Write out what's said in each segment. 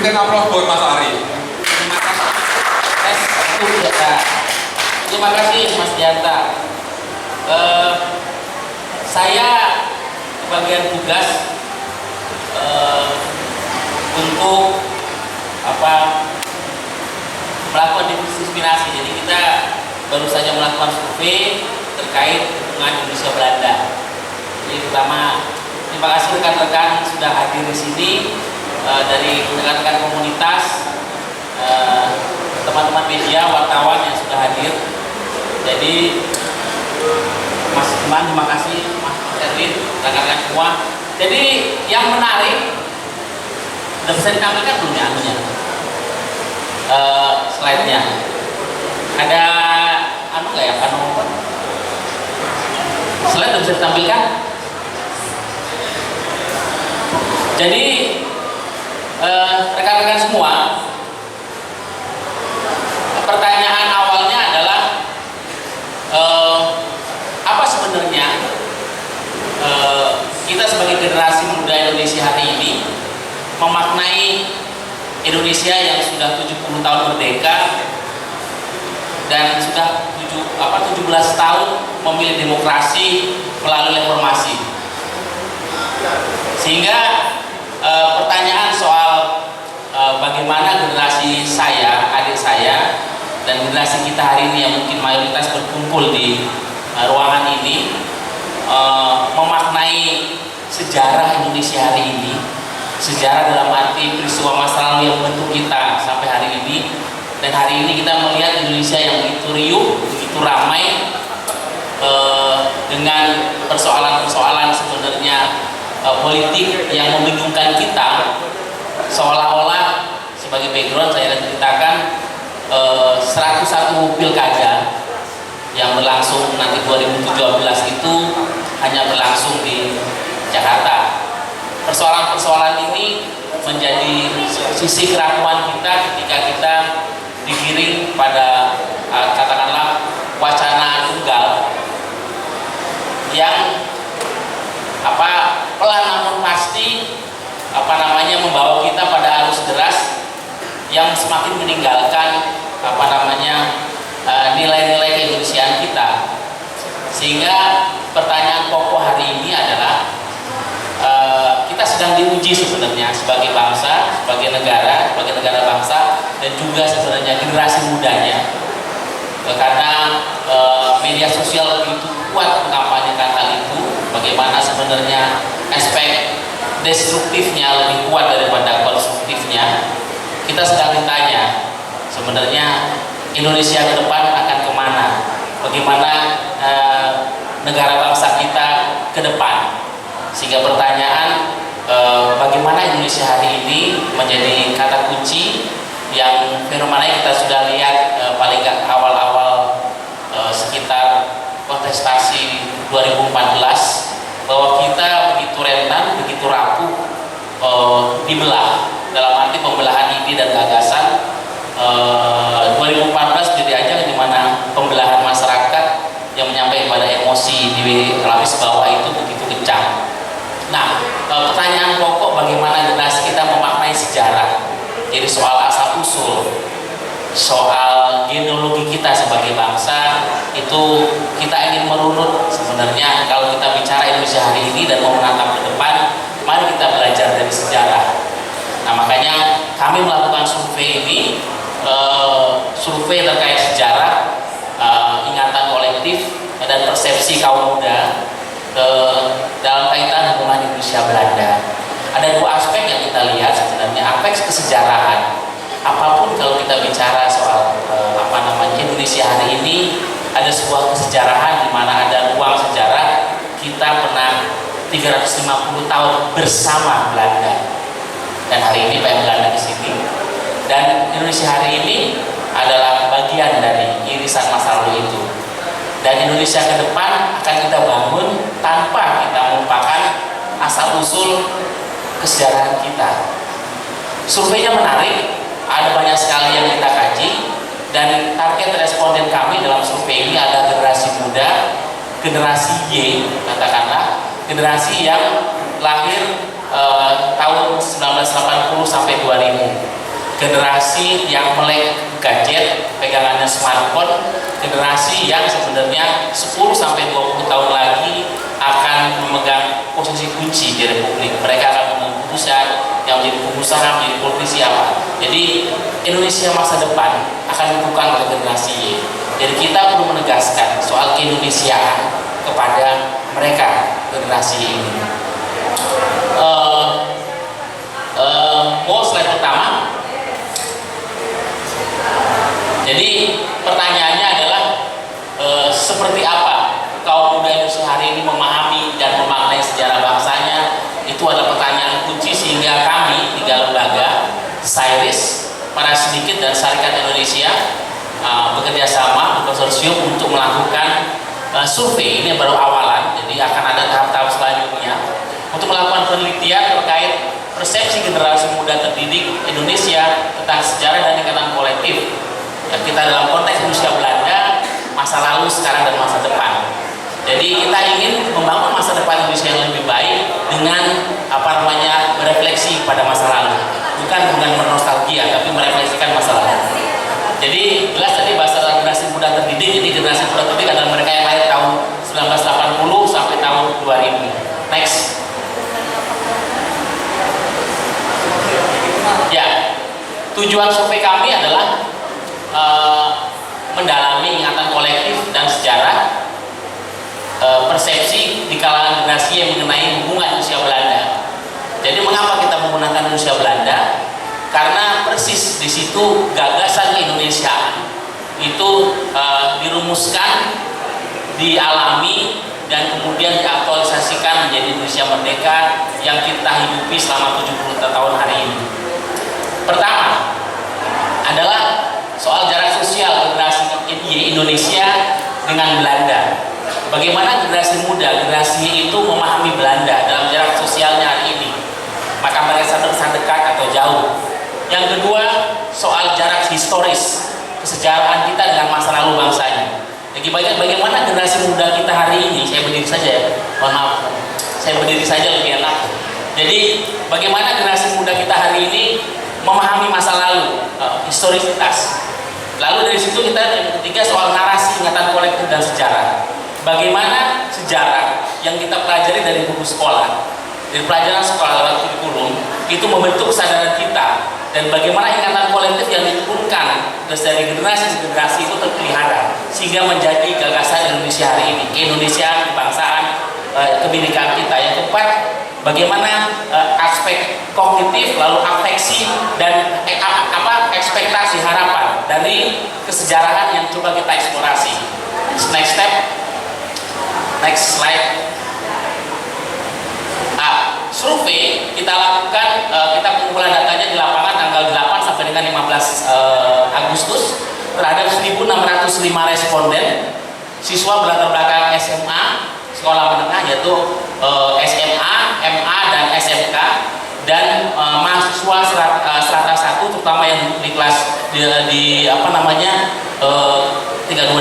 Berikan aplaus buat Mas Ari. Terima kasih Mas Dianta. Saya bagian tugas untuk melakukan diskriminasi. Jadi kita baru saja melakukan survei terkait hubungan Indonesia Belanda. Jadi pertama terima kasih rekan-rekan yang sudah hadir di sini, dari rekan-rekan komunitas, teman-teman media, wartawan yang sudah hadir. Jadi Mas Iman, terima kasih Mas Erwin, rekan-rekan semua. Jadi yang menarik, sudah bisa ditampilkan belum ya anunya? Slide-nya. Ada anu nggak ya? Slide sudah bisa ditampilkan. Jadi rekan-rekan semua, pertanyaan awalnya adalah apa sebenarnya kita sebagai generasi muda Indonesia hari ini memaknai Indonesia yang sudah 70 tahun merdeka dan sudah 17 tahun memilih demokrasi melalui reformasi. Sehingga pertanyaan soal bagaimana generasi saya, adik saya, dan generasi kita hari ini yang mungkin mayoritas berkumpul di ruangan ini memaknai sejarah Indonesia hari ini, sejarah dalam arti peristiwa masa lalu yang membentuk kita sampai hari ini. Dan hari ini kita melihat Indonesia yang begitu riuh, begitu ramai, dengan persoalan-persoalan sebenarnya politik yang membingungkan kita. Seolah-olah sebagai background saya akan ceritakan 101 pilkada yang berlangsung nanti 2017 itu hanya berlangsung di Jakarta. Persoalan-persoalan ini menjadi sisi keraguan kita ketika kita digiring pada katakanlah wacana tunggal yang pelan namun pasti membawa kita pada arus deras yang semakin meninggalkan nilai-nilai keindonesiaan kita. Sehingga pertanyaan pokok hari ini adalah kita sedang diuji sebenarnya sebagai bangsa, sebagai negara bangsa, dan juga sebenarnya generasi mudanya, karena media sosial begitu kuat mengkampanyekan hal itu. Bagaimana sebenarnya aspek destruktifnya lebih kuat daripada konstruktifnya. Kita sedang ditanya sebenarnya Indonesia ke depan akan kemana, bagaimana negara bangsa kita ke depan. Sehingga pertanyaan bagaimana Indonesia hari ini menjadi kata kunci yang fenomena kita sudah lihat paling gak awal-awal sekitar kontestasi 2014, bahwa kita begitu rentan, begitu rapuh dibelah, dalam arti pembelahan ide dan gagasan. 2014 jadi ajang di mana pembelahan masyarakat yang menyampaikan pada emosi di lapis bawah itu begitu kencang. Nah, pertanyaan pokok bagaimana generasi kita memaknai sejarah. Jadi soal asal usul, soal genealogi kita sebagai bangsa, itu kita ingin merunut sebenarnya. Kalau kita bicara Indonesia hari ini dan mau menatap ke depan, mari kita belajar dari sejarah. Nah, makanya kami melakukan survei ini, survei terkait sejarah, ingatan kolektif dan persepsi kaum muda dalam kaitan hubungan Indonesia Belanda. Ada dua aspek yang kita lihat sebenarnya, aspek kesejarahan. Apapun kalau kita bicara soal Indonesia hari ini, ada sebuah kesejarahan di mana ada ruang sejarah. Kita pernah 350 tahun bersama Belanda, dan hari ini Pak Belanda di sini. Dan Indonesia hari ini adalah bagian dari irisan masa lalu itu. Dan Indonesia ke depan akan kita bangun tanpa kita melupakan asal usul kesejarahan kita. Surveinya menarik, ada banyak sekali yang kita kaji, dan target responden kami dalam survei ini ada generasi muda, generasi Y, katakanlah generasi yang lahir tahun 1980 sampai 2000. Generasi yang melek gadget, pegangannya smartphone, generasi yang sebenarnya 10 sampai 20 tahun lagi akan memegang posisi kunci di Republik. Mereka akan memutuskan yang menjadi pengusaha, menjadi politisi apa. Jadi Indonesia masa depan akan dibutuhkan oleh generasi Y. Jadi kita perlu menegaskan soal keindonesiaan kepada mereka, generasi Y ini. Slide pertama. Jadi pertanyaannya adalah seperti apa kaum muda Indonesia hari ini memahami dan memaknai sejarah bangsanya. Itu adalah pertanyaan kunci sehingga kami 3 lembaga, SAIRIS, Para Sindiket dan Syarikat Indonesia bekerja sama konsorsium untuk melakukan survei. Ini baru awalan, jadi akan ada tahap-tahap selanjutnya untuk melakukan penelitian terkait persepsi generasi muda terdidik Indonesia tentang sejarah dan ikatan kolektif. Ya, kita dalam konteks Indonesia Belanda, masa lalu, sekarang, dan masa depan. Jadi kita ingin membangun masa depan Indonesia yang lebih baik dengan merefleksi pada masa lalu, bukan dengan bernostalgia, tapi merefleksikan masa lalu. Jadi jelas tadi bahasa generasi muda terdidik. Jadi generasi muda terdidik adalah mereka yang lahir tahun 1980 sampai tahun 2000. Next. Ya, tujuan survei kami adalah mendalami ingatan kolektif dan sejarah, persepsi di kalangan generasi yang mengenai hubungan Indonesia Belanda. Jadi mengapa kita menggunakan Indonesia Belanda? Karena persis di situ gagasan Keindonesiaan itu dirumuskan, dialami, dan kemudian diaktualisasikan menjadi Indonesia merdeka yang kita hidupi selama 70 tahun hari ini. Pertama adalah soal jarak sosial generasi Indonesia dengan Belanda. Bagaimana generasi muda, generasi itu memahami Belanda dalam jarak sosialnya hari ini? Maka mereka sadar dekat atau jauh. Yang kedua, soal jarak historis kesejarahan kita dengan masa lalu bangsanya. Jadi bagaimana generasi muda kita hari ini, saya berdiri saja ya, mohon maaf, saya berdiri saja lebih enak. Jadi bagaimana generasi muda kita hari ini memahami masa lalu, historisitas. Lalu dari situ kita yang ketiga soal narasi ingatan kolektif dan sejarah. Bagaimana sejarah yang kita pelajari dari buku sekolah, dari pelajaran sekolah lewat kurikulum itu membentuk kesadaran kita, dan bagaimana ingatan kolektif yang diturunkan dari generasi ke generasi itu terpelihara sehingga menjadi gagasan Indonesia hari ini, keindonesiaan, kebangsaan, kebinekaan kita. Yang keempat, bagaimana aspek kognitif lalu afeksi dan ekspektasi harapan dari kesejarahan yang coba kita eksplorasi. Next step, next slide. Survei kita lakukan, kita pengumpulan datanya di lapangan tanggal 8 sampai dengan 15 Agustus terhadap 1.605 responden siswa berlatar belakang SMA, sekolah menengah, yaitu SMA, MA, dan SMK, dan mahasiswa strata 1 terutama yang di kelas di 32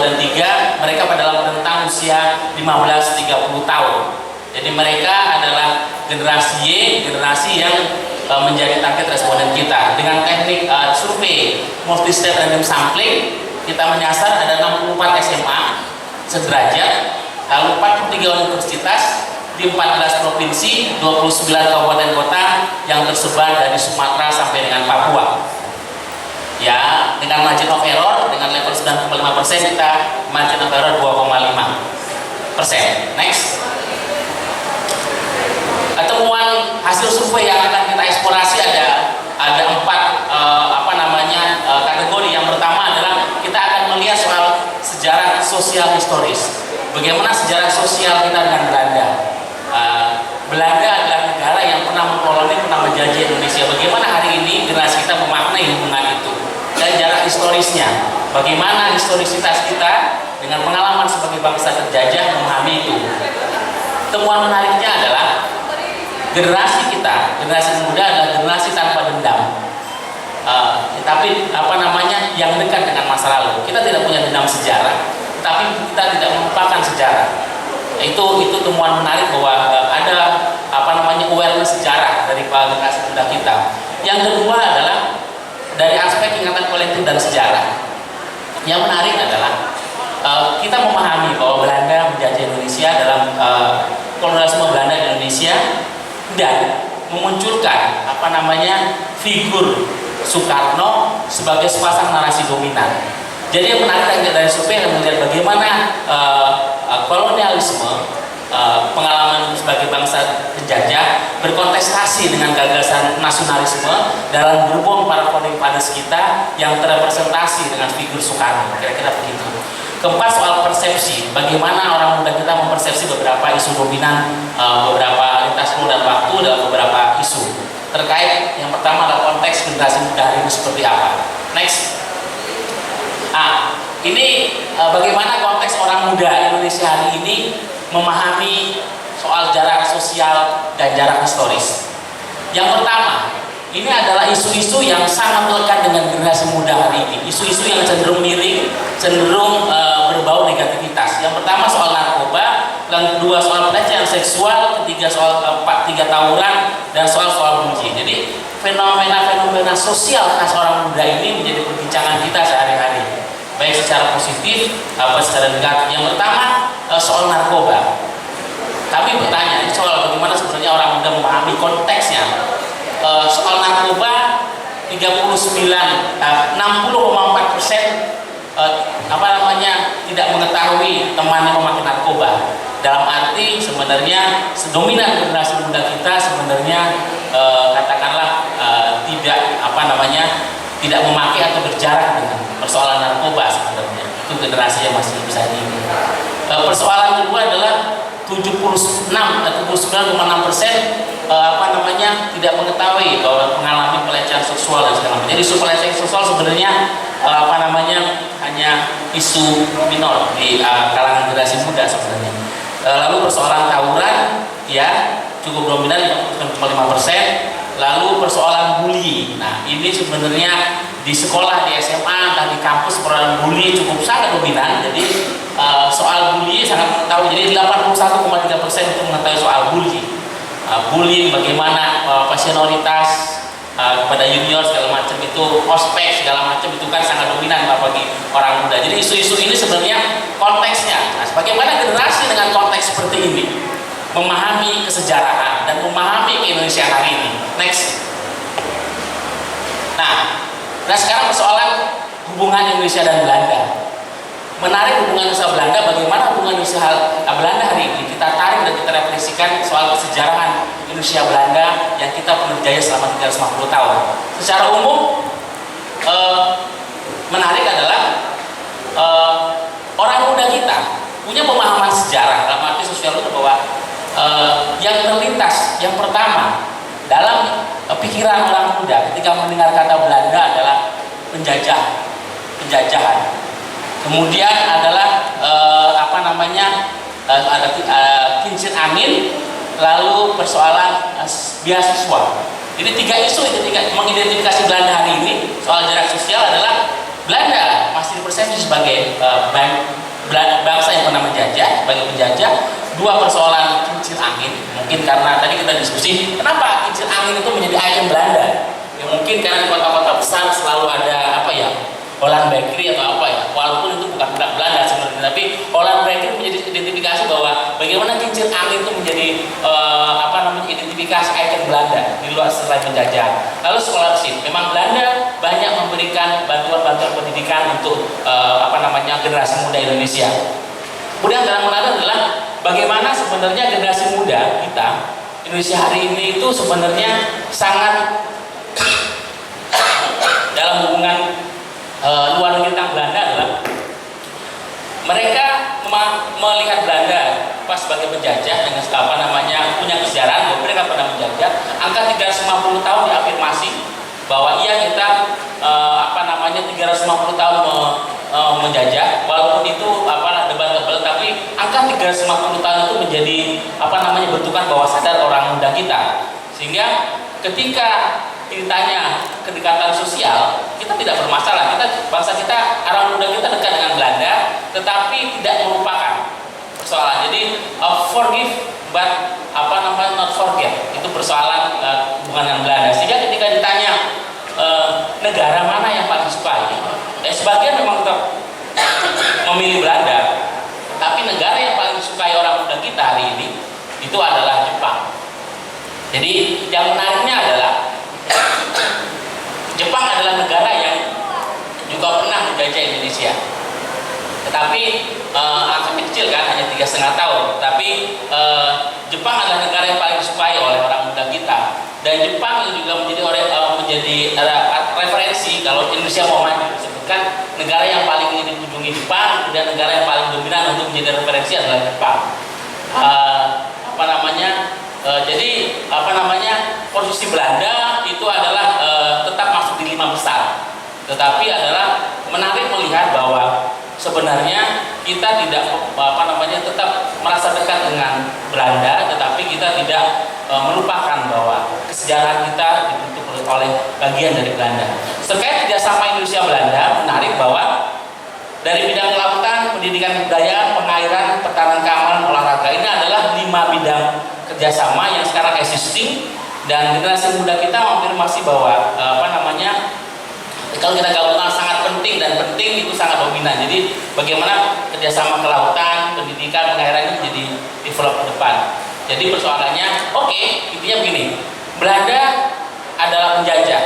dan 3, mereka pada dalam rentang usia 15-30 tahun. Jadi mereka adalah generasi Y, generasi yang menjadi target responden kita. Dengan teknik survei multi-step random sampling, kita menyasar ada 64 SMA sederajat, lalu 43 universitas di 14 provinsi, 29 kabupaten kota yang tersebar dari Sumatera sampai dengan Papua. Ya, dengan margin of error dengan level 9,5% kita margin of error 2,5%. Next. Temuan hasil survei yang akan kita eksplorasi ada 4 kategori. Yang pertama adalah kita akan melihat soal sejarah sosial historis. Bagaimana sejarah sosial kita dengan Belanda. Belanda adalah negara yang pernah mengkoloni, pernah menjajah Indonesia. Bagaimana hari ini generasi kita memaknai hubungan itu, dan jarak historisnya. Bagaimana historisitas kita dengan pengalaman sebagai bangsa terjajah memahami itu. Temuan menariknya adalah generasi kita, generasi muda adalah generasi tanpa dendam. Tapi yang dekat dengan masa lalu. Kita tidak punya dendam sejarah, tapi kita tidak melupakan sejarah. Itu temuan menarik bahwa ada awareness sejarah dari generasi kita. Yang kedua adalah dari aspek ingatan kolektif dan sejarah. Yang menarik adalah kita memahami bahwa Belanda menjajah Indonesia dalam kolonialisme Belanda di Indonesia dan memunculkan figur Soekarno sebagai sepasang narasi dominan. Jadi yang menarik dari survei yang melihat bagaimana kolonialisme, pengalaman sebagai bangsa penjajah berkontestasi dengan gagasan nasionalisme dalam gerbong para founding fathers kita yang terrepresentasi dengan figur Soekarno, kira-kira begitu. Keempat, soal persepsi, bagaimana orang muda kita mempersepsi beberapa isu dominan, beberapa lintas dan waktu dalam beberapa isu. Terkait yang pertama adalah konteks generasi muda hari ini seperti apa. Next. Ini bagaimana konteks orang muda Indonesia hari ini memahami soal jarak sosial dan jarak historis. Yang pertama, ini adalah isu-isu yang sangat melekat dengan generasi muda hari ini. Isu-isu yang cenderung miring, cenderung berbau negativitas. Yang pertama soal narkoba, yang kedua soal pelecehan seksual, ketiga soal tiga tawuran, dan soal benci. Jadi fenomena-fenomena sosial khas orang muda ini menjadi perbincangan kita sehari-hari, baik secara positif atau secara negatif. Yang pertama soal narkoba. Kami bertanya, soal bagaimana sebenarnya orang muda memahami konteksnya. Soal narkoba 60,4% tidak mengetahui temannya memakai narkoba. Dalam arti sebenarnya dominan generasi muda kita sebenarnya tidak memakai atau berjarak dengan persoalan narkoba sebenarnya. Itu generasi yang masih bisa persoalan kedua adalah 79,6% tidak mengetahui bahwa mengalami pelecehan seksual dan segala macam. Jadi isu pelecehan seksual sebenarnya hanya isu minor di kalangan generasi muda sebenarnya. Lalu persoalan tawuran ya cukup dominan 5,5%. Lalu persoalan bully. Nah, ini sebenarnya di sekolah, di SMA, dan di kampus persoalan bully cukup sangat dominan. Jadi soal bully sangat mengetahui. Jadi 81,3% itu mengetahui soal bully. Bullying bagaimana senioritas kepada junior segala macam itu, ospek segala macam itu kan sangat dominan bagi orang muda. Jadi isu-isu ini sebenarnya konteksnya. Nah, bagaimana generasi dengan konteks seperti ini memahami kesejarahan dan memahami Indonesia hari ini. Next. Nah sekarang persoalan hubungan Indonesia dan Belanda. Menarik hubungan Indonesia Belanda, bagaimana hubungan Indonesia Belanda hari ini kita tarik dan kita refleksikan soal kesejarahan Indonesia Belanda yang kita pernah jaya selama 350 tahun. Secara umum menarik adalah orang muda kita punya pemahaman sejarah dalam arti sosial itu bahwa yang terlintas, yang pertama dalam pikiran orang muda ketika mendengar kata Belanda adalah penjajahan. Kemudian adalah ada kincir angin, lalu persoalan beasiswa. Jadi tiga isu itu mengidentifikasi Belanda hari ini. Soal jarak sosial adalah Belanda masih dipersepsi sebagai bangsa yang pernah menjajah, sebagai penjajah. Dua, persoalan kincir angin, mungkin karena tadi kita diskusi kenapa kincir angin itu menjadi ikon Belanda. Ya mungkin karena di kota-kota besar selalu ada Holland Bakery atau walaupun itu bukan Belanda sebenarnya, tapi Holland Bakery menjadi identifikasi bahwa bagaimana kincir angin itu menjadi identifikasi ikon Belanda di luar setelah penjajah. Lalu scholarship, memang Belanda banyak memberikan bantuan-bantuan pendidikan untuk generasi muda Indonesia. Kemudian yang menarik adalah bagaimana sebenarnya generasi muda kita Indonesia hari ini itu sebenarnya sangat dalam hubungan luar negeri tentang Belanda adalah mereka melihat Belanda sebagai penjajah dengan punya kesejarahan bahwa mereka pernah menjajah. Angka 350 tahun diafirmasi bahwa kita 350 tahun menjajah, walaupun itu debatable, tapi angka 350 tahun itu menjadi bentukan bahwa sadar orang muda kita. Sehingga ketika ditanya kedekatan sosial, kita tidak bermasalah. Bangsa kita, orang muda kita dekat dengan Belanda, tetapi tidak melupakan persoalan. Jadi forgive but not forget, itu persoalan hubungan dengan Belanda. Sehingga kita hari ini itu adalah Jepang. Jadi yang menariknya adalah Jepang adalah negara yang juga pernah menjajah Indonesia. Tetapi angkanya kecil kan, hanya 3,5 tahun. Tapi Jepang adalah negara yang paling disukai oleh orang muda kita. Dan Jepang juga menjadi referensi kalau Indonesia mau maju. Disebutkan negara yang paling ingin dikunjungi Jepang dan negara yang paling dominan untuk menjadi referensi adalah Jepang. Jadi posisi Belanda itu adalah tetap masuk di 5 besar. Tetapi adalah menarik melihat bahwa sebenarnya kita tidak tetap merasa dekat dengan Belanda, tetapi kita tidak melupakan bahwa kesejarahan kita dibentuk oleh bagian dari Belanda. Terkait kerjasama Indonesia Belanda, menarik bahwa dari bidang kelautan, pendidikan budaya, pengairan, pertahanan keamanan, olahraga, ini adalah 5 bidang kerjasama yang sekarang existing, dan generasi muda kita mengafirmasi bahwa kalau kita gabungan sangat penting, dan penting itu sangat dominan. Jadi bagaimana kerjasama kelautan, pendidikan, pengairan ini jadi develop ke depan. Jadi persoalannya, intinya begini, Belanda adalah penjajah,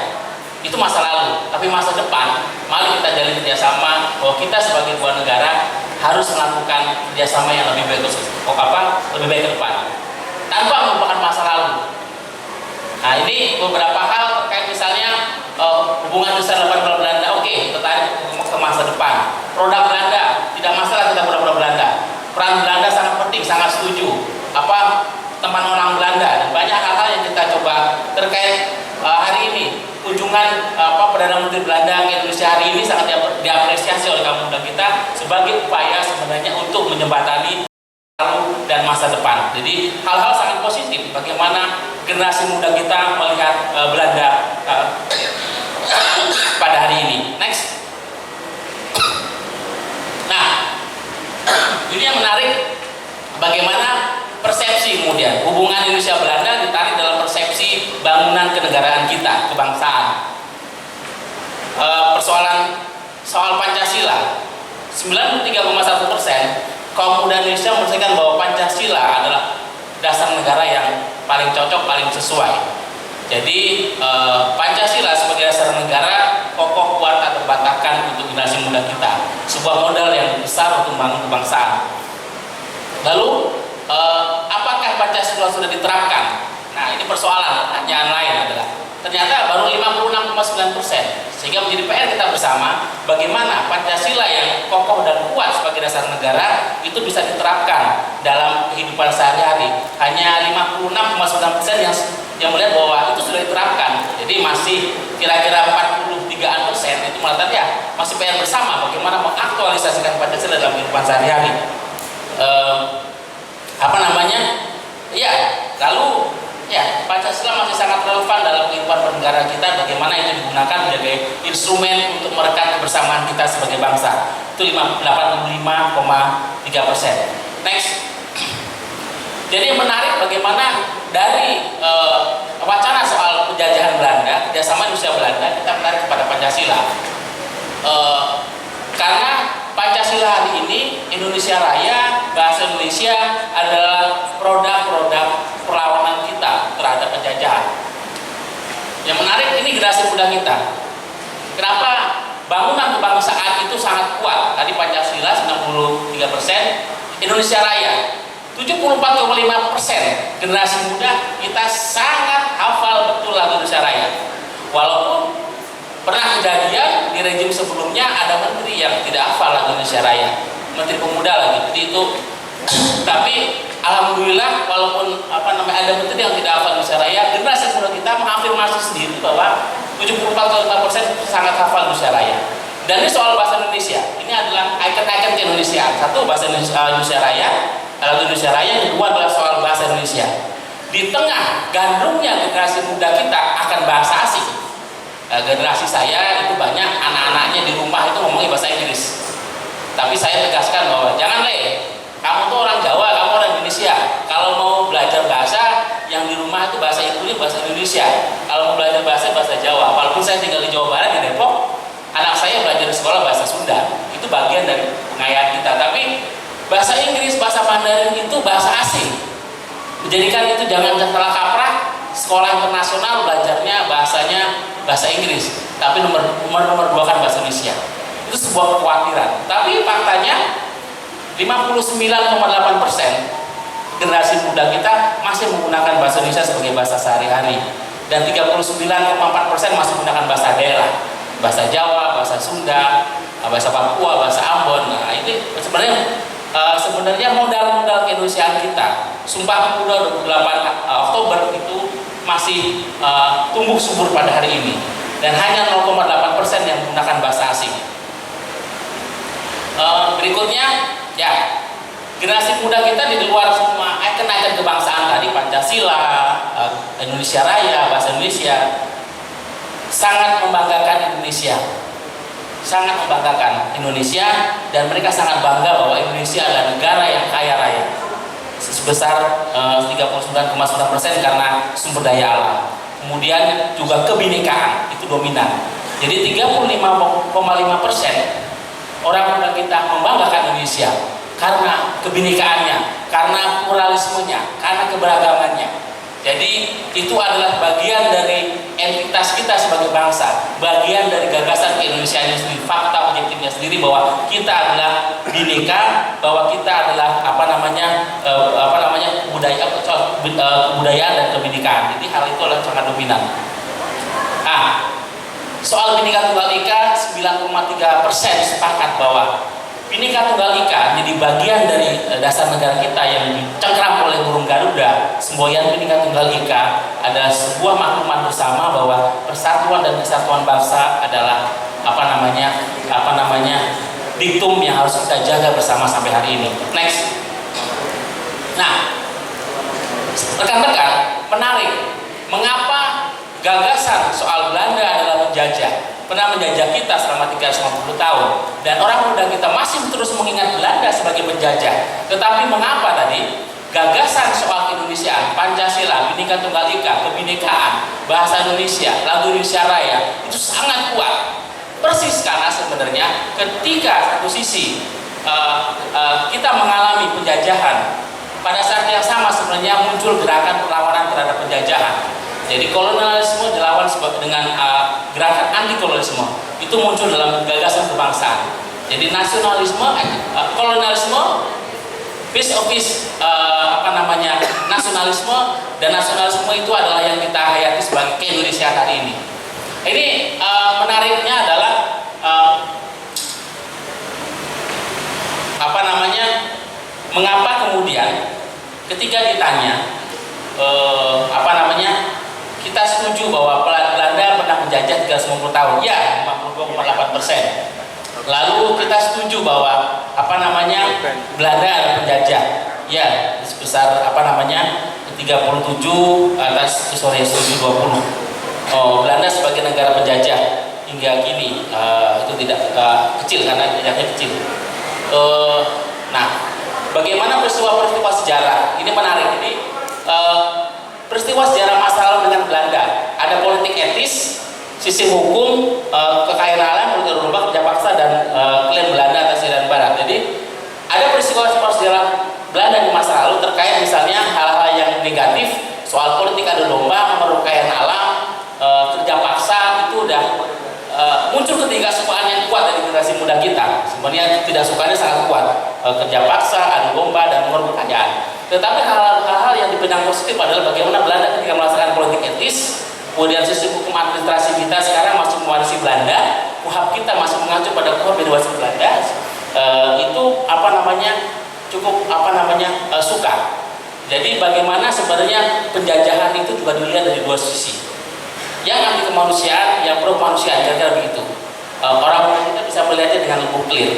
itu masa lalu. Tapi masa depan, mari kita jalin kerjasama bahwa kita sebagai dua negara harus melakukan kerjasama yang lebih baik ke depan, tanpa melupakan masa lalu. Nah, ini beberapa hal terkait misalnya hubungan besar dengan Belanda. Tertarik ke masa depan. Produk Belanda, tidak masalah kita produk Belanda. Peran Belanda sangat penting, sangat setuju. Teman orang Belanda, dan banyak hal-hal yang kita coba terkait hari ini. Kunjungan Perdana Menteri Belanda ke Indonesia hari ini sangat diapresiasi oleh kaum muda kita sebagai upaya sebenarnya untuk menjembatani lalu dan masa depan. Jadi hal-hal sangat positif bagaimana generasi muda kita melihat Belanda pada hari ini. Next. Nah, ini yang menarik, bagaimana persepsi kemudian hubungan Indonesia Belanda ditarik dalam persepsi bangunan kenegaraan kita, kebangsaan. Soal Pancasila, 93,1% kaum muda Indonesia merasakan bahwa Pancasila adalah dasar negara yang paling cocok, paling sesuai. Jadi Pancasila sebagai dasar negara kokoh, kuat, tak terbantahkan untuk generasi muda kita. Sebuah modal yang besar untuk membangun kebangsaan. Lalu apakah Pancasila sudah diterapkan? Nah, ini pertanyaan lain adalah ternyata baru 56,9%, sehingga menjadi PR kita bersama bagaimana Pancasila yang kokoh dan kuat sebagai dasar negara itu bisa diterapkan dalam kehidupan sehari-hari. Hanya 56,9% yang melihat bahwa itu sudah diterapkan. Jadi masih kira-kira 43% itu melihat masih PR bersama bagaimana mengaktualisasikan Pancasila dalam kehidupan sehari-hari. Pancasila masih sangat relevan dalam kehidupan bernegara kita, bagaimana itu digunakan sebagai instrumen untuk merekam kebersamaan kita sebagai bangsa. Itu 85,3%. Next. Jadi yang menarik bagaimana dari wacana soal penjajahan Belanda, kerjasama Indonesia Belanda, kita menarik kepada Pancasila. Karena Pancasila hari ini, Indonesia Raya, bahasa Indonesia adalah produk-produk perlawanan kita terhadap penjajahan. Yang menarik ini generasi muda kita. Kenapa bangunan kebangsaan itu sangat kuat? Tadi Pancasila 93%, Indonesia Raya 74,5%. Generasi muda kita sangat hafal betul lagu Indonesia Raya. Walaupun pernah kejadian di rejim sebelumnya ada menteri yang tidak hafal lagu Indonesia Raya, menteri pemuda lagi. Jadi itu tapi alhamdulillah walaupun ada menteri yang tidak hafal Indonesia Raya, generasi muda kita mengafirmasi sendiri bahwa 74,5% sangat hafal Indonesia Raya. Dan ini soal bahasa Indonesia, ini adalah ikon-ikon keindonesiaan. Satu, bahasa Indonesia Raya, lagu Indonesia Raya. Yang kedua adalah soal bahasa Indonesia. Di tengah gandrungnya generasi muda kita akan bahasa asing. Generasi saya itu banyak anak-anaknya di rumah itu ngomongin bahasa Inggris. Tapi saya tegaskan bahwa jangan kamu tuh orang Jawa, kamu orang Indonesia. Kalau mau belajar bahasa, yang di rumah itu bahasa ibunya bahasa Indonesia. Kalau mau belajar bahasa Jawa. Walaupun saya tinggal di Jawa Barat di Depok, anak saya belajar di sekolah bahasa Sunda. Itu bagian dari pengayaan kita. Tapi bahasa Inggris, bahasa Mandarin itu bahasa asing. Menjadikan itu jangan salah kaprah, sekolah internasional belajarnya bahasa Inggris, tapi nomor dua kan bahasa Indonesia. Itu sebuah kekhawatiran. Tapi faktanya 59,8% generasi muda kita masih menggunakan bahasa Indonesia sebagai bahasa sehari-hari, dan 39,4% masih menggunakan bahasa daerah, bahasa Jawa, bahasa Sunda, bahasa Papua, bahasa Ambon. Nah, ini sebenarnya modal keindonesiaan kita. Sumpah Pemuda 28 Oktober itu masih tumbuh subur pada hari ini, dan hanya 0,8% yang menggunakan bahasa asing. Berikutnya, ya, generasi muda kita di luar semua ikon-ikon kebangsaan tadi, Pancasila, Indonesia Raya, bahasa Indonesia, sangat membanggakan Indonesia. Sangat membanggakan Indonesia, dan mereka sangat bangga bahwa Indonesia adalah negara yang kaya raya, sebesar 39,9% karena sumber daya alam. Kemudian juga kebinekaan itu dominan. Jadi 35,5% orang muda kita membanggakan Indonesia karena kebinekaannya, karena pluralismenya, karena keberagamannya. Jadi itu adalah bagian dari entitas kita sebagai bangsa, bagian dari gagasan keindonesiaan sendiri, fakta objektifnya sendiri bahwa kita adalah bineka, bahwa kita adalah kebudayaan dan kebinekaan. Jadi hal itu adalah sangat dominan. Soal Bhinneka Tunggal Ika, 9,3% sepakat bahwa Bhinneka Tunggal Ika menjadi bagian dari dasar negara kita yang dicengkram oleh burung Garuda. Semboyan Bhinneka Tunggal Ika adalah sebuah maklumat bersama bahwa persatuan dan kesatuan bangsa adalah diktum yang harus kita jaga bersama sampai hari ini. Next. Nah, rekan-rekan, menarik. Mengapa gagasan soal Belanda adalah pernah menjajah kita selama 350 tahun, dan orang muda kita masih terus mengingat Belanda sebagai penjajah. Tetapi mengapa tadi gagasan soal Keindonesiaan, Pancasila, Bhinneka Tunggal Ika, kebinekaan, bahasa Indonesia, lagu Indonesia Raya itu sangat kuat? Persis karena sebenarnya ketika satu sisi kita mengalami penjajahan, pada saat yang sama sebenarnya muncul gerakan perlawanan terhadap penjajahan. Jadi kolonialisme dilawan dengan gerakan anti kolonialisme itu muncul dalam gagasan kebangsaan. Jadi nasionalisme, kolonialisme, peace of peace, nasionalisme, dan nasionalisme itu adalah yang kita hayati sebagai keindonesiaan hari ini. Ini menariknya adalah mengapa kemudian ketika ditanya kita setuju bahwa Belanda pernah menjajah 350 tahun, ya 52,8%. Lalu kita setuju bahwa Belanda adalah penjajah, ya sebesar 37 atas 20. Belanda sebagai negara penjajah hingga kini itu tidak kecil karena jajahnya kecil. Nah, bagaimana peristiwa sejarah ini menarik. Ini peristiwa sejarah masa lalu dengan Belanda, ada politik etis, sistem hukum, kekayaan alam, politik urban, kerja paksa, dan klaim Belanda atas dan Barat. Jadi ada peristiwa sejarah Belanda di masa lalu terkait misalnya hal-hal yang negatif, soal politik adu domba, kekayaan alam, kerja paksa, itu udah muncul ketidaksukaan yang kuat dari generasi muda kita. Sebenarnya tidak sukanya sangat kuat, kerja paksa, adu domba, dan kekayaan. Tetapi hal-hal yang dipandang positif adalah bagaimana Belanda ketika melaksanakan politik etis, kemudian sistem hukum administrasi kita sekarang masih mewarisi Belanda, KUHP kita masih mengacu pada KUHP berwarisi Belanda, itu cukup suka. Jadi bagaimana sebenarnya penjajahan itu juga dilihat dari dua sisi, yang anti kemanusiaan, yang pro kemanusiaan, kira-kira begitu. Orang kita bisa melihatnya dengan lebih clear.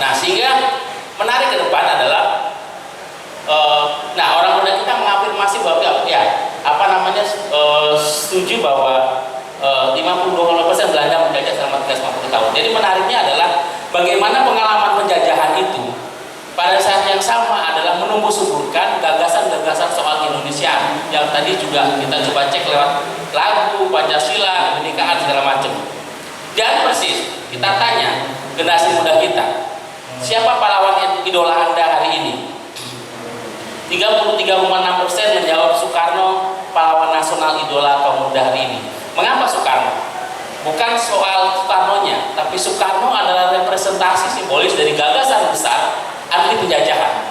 Nah, sehingga menarik ke depan adalah orang muda kita mengafirmasi bahwa setuju bahwa 52% Belanda menjajah selama 350 tahun. Jadi menariknya adalah bagaimana pengalaman penjajahan itu pada saat yang sama adalah menumbuh suburkan gagasan-gagasan soal Keindonesiaan yang tadi juga kita coba cek lewat lagu, Pancasila, kebinekaan, segala macam. Dan persis kita tanya generasi muda kita, siapa pahlawan idola Anda hari ini? 33,6% menjawab Soekarno pahlawan nasional idola kaum muda hari ini. Mengapa Soekarno? Bukan soal Soekarnonya, tapi Soekarno adalah representasi simbolis dari gagasan besar anti penjajahan,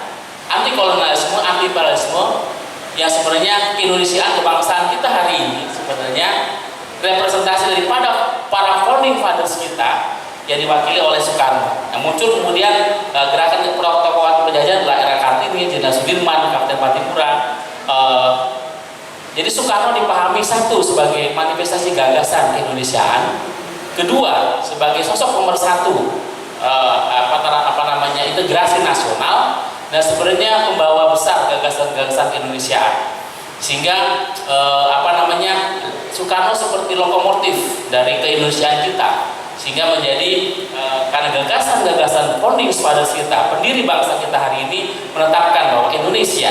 anti kolonialisme, anti imperialisme, yang sebenarnya keindonesiaan kebangsaan kita hari ini sebenarnya representasi daripada para founding fathers kita yang diwakili oleh Soekarno. Yang muncul kemudian gerakan tokoh penjajahan adalah era Kartini, Jenderal Sudirman, Kapten Patipura. Jadi Soekarno dipahami satu sebagai manifestasi gagasan keindonesiaan, kedua sebagai sosok nomor satu integrasi nasional, dan sebenarnya pembawa besar gagasan-gagasan keindonesiaan. Sehingga Soekarno seperti lokomotif dari keindonesiaan kita, sehingga menjadi karena gagasan-gagasan founding fathers kita, pendiri bangsa kita hari ini menetapkan bahwa Indonesia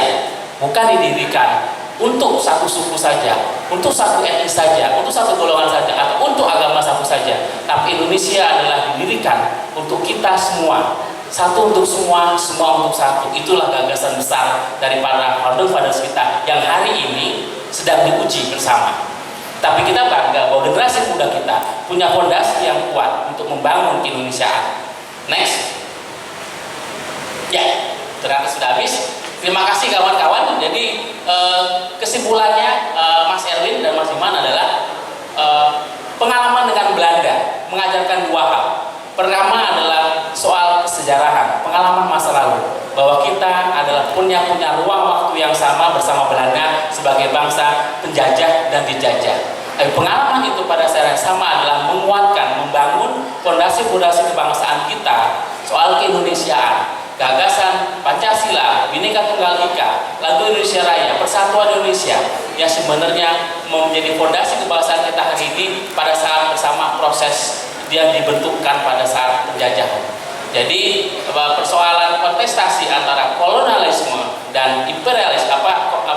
bukan didirikan untuk satu suku saja, untuk satu etnis saja, untuk satu golongan saja, atau untuk agama satu saja, tapi Indonesia adalah didirikan untuk kita semua, satu untuk semua, semua untuk satu. Itulah gagasan besar daripada founding fathers kita yang hari ini sedang diuji bersama. Tapi kita bangga bahwa generasi muda kita punya fondasi yang kuat untuk membangun Keindonesiaan. Next. Ya, ternyata sudah habis. Terima kasih kawan-kawan. Jadi kesimpulannya Mas Erwin dan Mas Iman adalah pengalaman dengan Belanda mengajarkan dua hal. Pertama adalah soal kesejarahan, pengalaman masa lalu, bahwa kita adalah punya ruang waktu yang sama bersama Belanda sebagai bangsa penjajah dan dijajah. Pengalaman itu pada saat yang sama adalah menguatkan, membangun fondasi-fondasi kebangsaan kita, soal keindonesiaan, gagasan Pancasila, Bhinneka Tunggal Ika, Lagu Indonesia Raya, Persatuan Indonesia, yang sebenarnya menjadi fondasi kebangsaan kita hari ini pada saat bersama proses yang dibentukkan pada saat penjajahan. Jadi persoalan kontestasi antara kolonialisme dan imperialisme,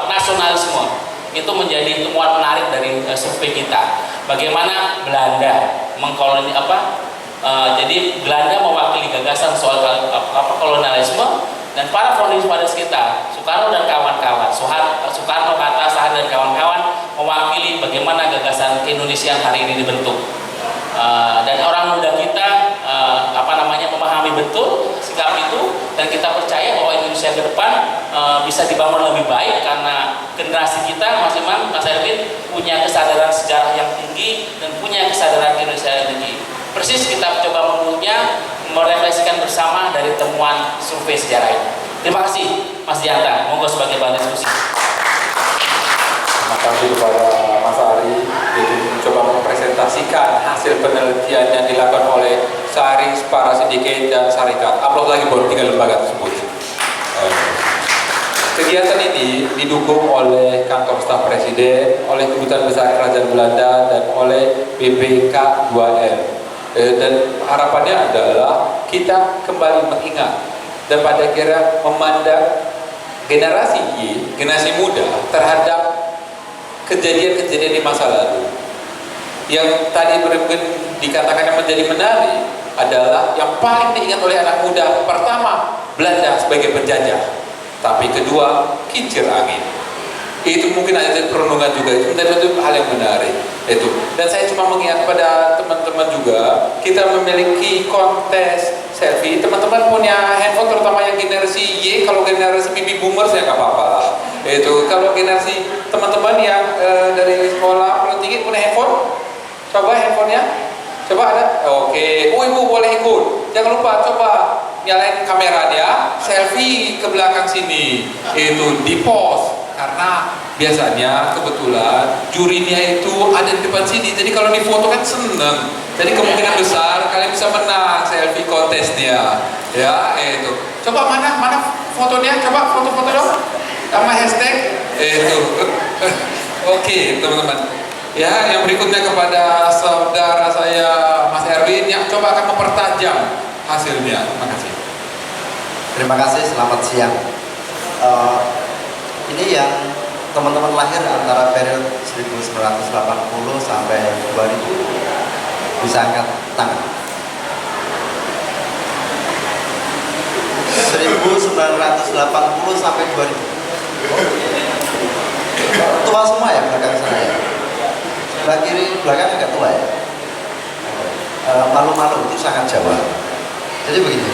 nasionalisme, itu menjadi temuan menarik dari survei kita. Bagaimana Belanda mengkoloni jadi Belanda mewakili gagasan soal kolonialisme, dan para founding fathers kita, Soekarno dan kawan-kawan, Soekarno, Hatta, Sahar dan kawan-kawan mewakili bagaimana gagasan keindonesiaan hari ini dibentuk. Dan orang muda kita memahami betul sikap itu, dan kita percaya bahwa Indonesia ke depan bisa dibangun lebih baik karena generasi kita, Mas Iman, Mas Erwin, punya kesadaran sejarah yang tinggi dan punya kesadaran Indonesia yang tinggi. Persis kita coba mengunya, merefleksikan bersama dari temuan survei sejarah ini. Terima kasih Mas Dianta, monggo sebagai bahan diskusi. Terima kasih kepada Mas Ari itu mencoba mempresentasikan hasil penelitian yang dilakukan oleh Saris, Para Sindiket, dan Syarikat. Upload lagi buat 3 lembaga tersebut. Kegiatan ini didukung oleh Kantor Staf Presiden, oleh Kedutaan Besar Kerajaan Belanda, dan oleh BPK 2L. Dan harapannya adalah kita kembali mengingat dan pada akhirnya memandang generasi Y, generasi muda terhadap kejadian-kejadian di masa lalu. Yang tadi mungkin dikatakan yang menjadi menarik adalah yang paling diingat oleh anak muda, pertama Belanda sebagai penjajah, tapi kedua kincir angin. Itu mungkin ada perenungan juga, itu hal yang menarik itu. Dan saya cuma mengingat pada teman-teman juga, kita memiliki kontes selfie. Teman-teman punya handphone, terutama yang generasi Y. Kalau generasi baby boomers ya nggak apa-apa lah. Itu kalau generasi teman-teman yang dari sekolah perguruan tinggi punya handphone, coba handphonenya, coba ada. Oke, ibu boleh ikut. Jangan lupa coba nyalain kameranya, selfie ke belakang sini, itu di post. Karena biasanya kebetulan jurinya itu ada di depan sini, jadi kalau di foto kan seneng, jadi kemungkinan besar kalian bisa menang selfie kontesnya, ya itu. Coba mana fotonya, coba foto-foto dong, sama hashtag itu. Oke teman-teman, ya yang berikutnya kepada saudara saya Mas Erwin yang coba akan mempertajam hasilnya. Terima kasih. Terima kasih, selamat siang. Ini yang teman-teman lahir antara periode 1980 sampai 2000 bisa angkat tangan. 1980 sampai 2000. sebelah kiri belakang agak tua ya. Malu-malu itu sangat Jawa. Jadi begini,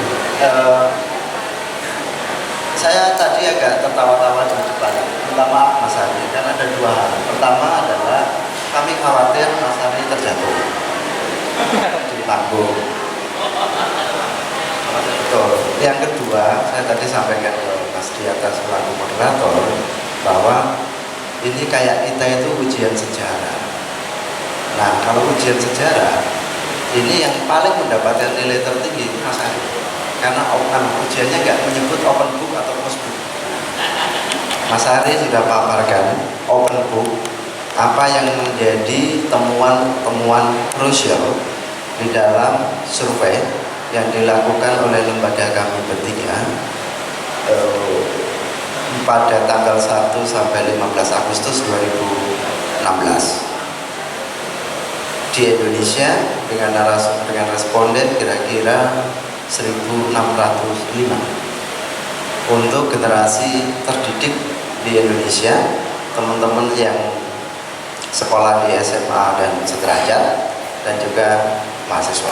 saya tadi agak tertawa-tawa di depan. Minta maaf Mas Ari, karena ada dua hal. Pertama adalah kami khawatir Mas Ari terjatuh di panggung. Betul. Yang kedua, saya tadi sampaikan ke Mas di atas selaku moderator bahwa ini kayak kita itu ujian sejarah. Nah, kalau ujian sejarah ini yang paling mendapatkan nilai tertinggi Mas Ari, karena ujiannya nggak menyebut open book atau closed book. Mas Ari sudah paparkan open book, apa yang menjadi temuan-temuan krusial di dalam survei yang dilakukan oleh lembaga kami bertiga pada tanggal 1 sampai 15 Agustus 2016 di Indonesia dengan responden kira-kira 1.605 untuk generasi terdidik di Indonesia, teman-teman yang sekolah di SMA dan sederajat dan juga mahasiswa.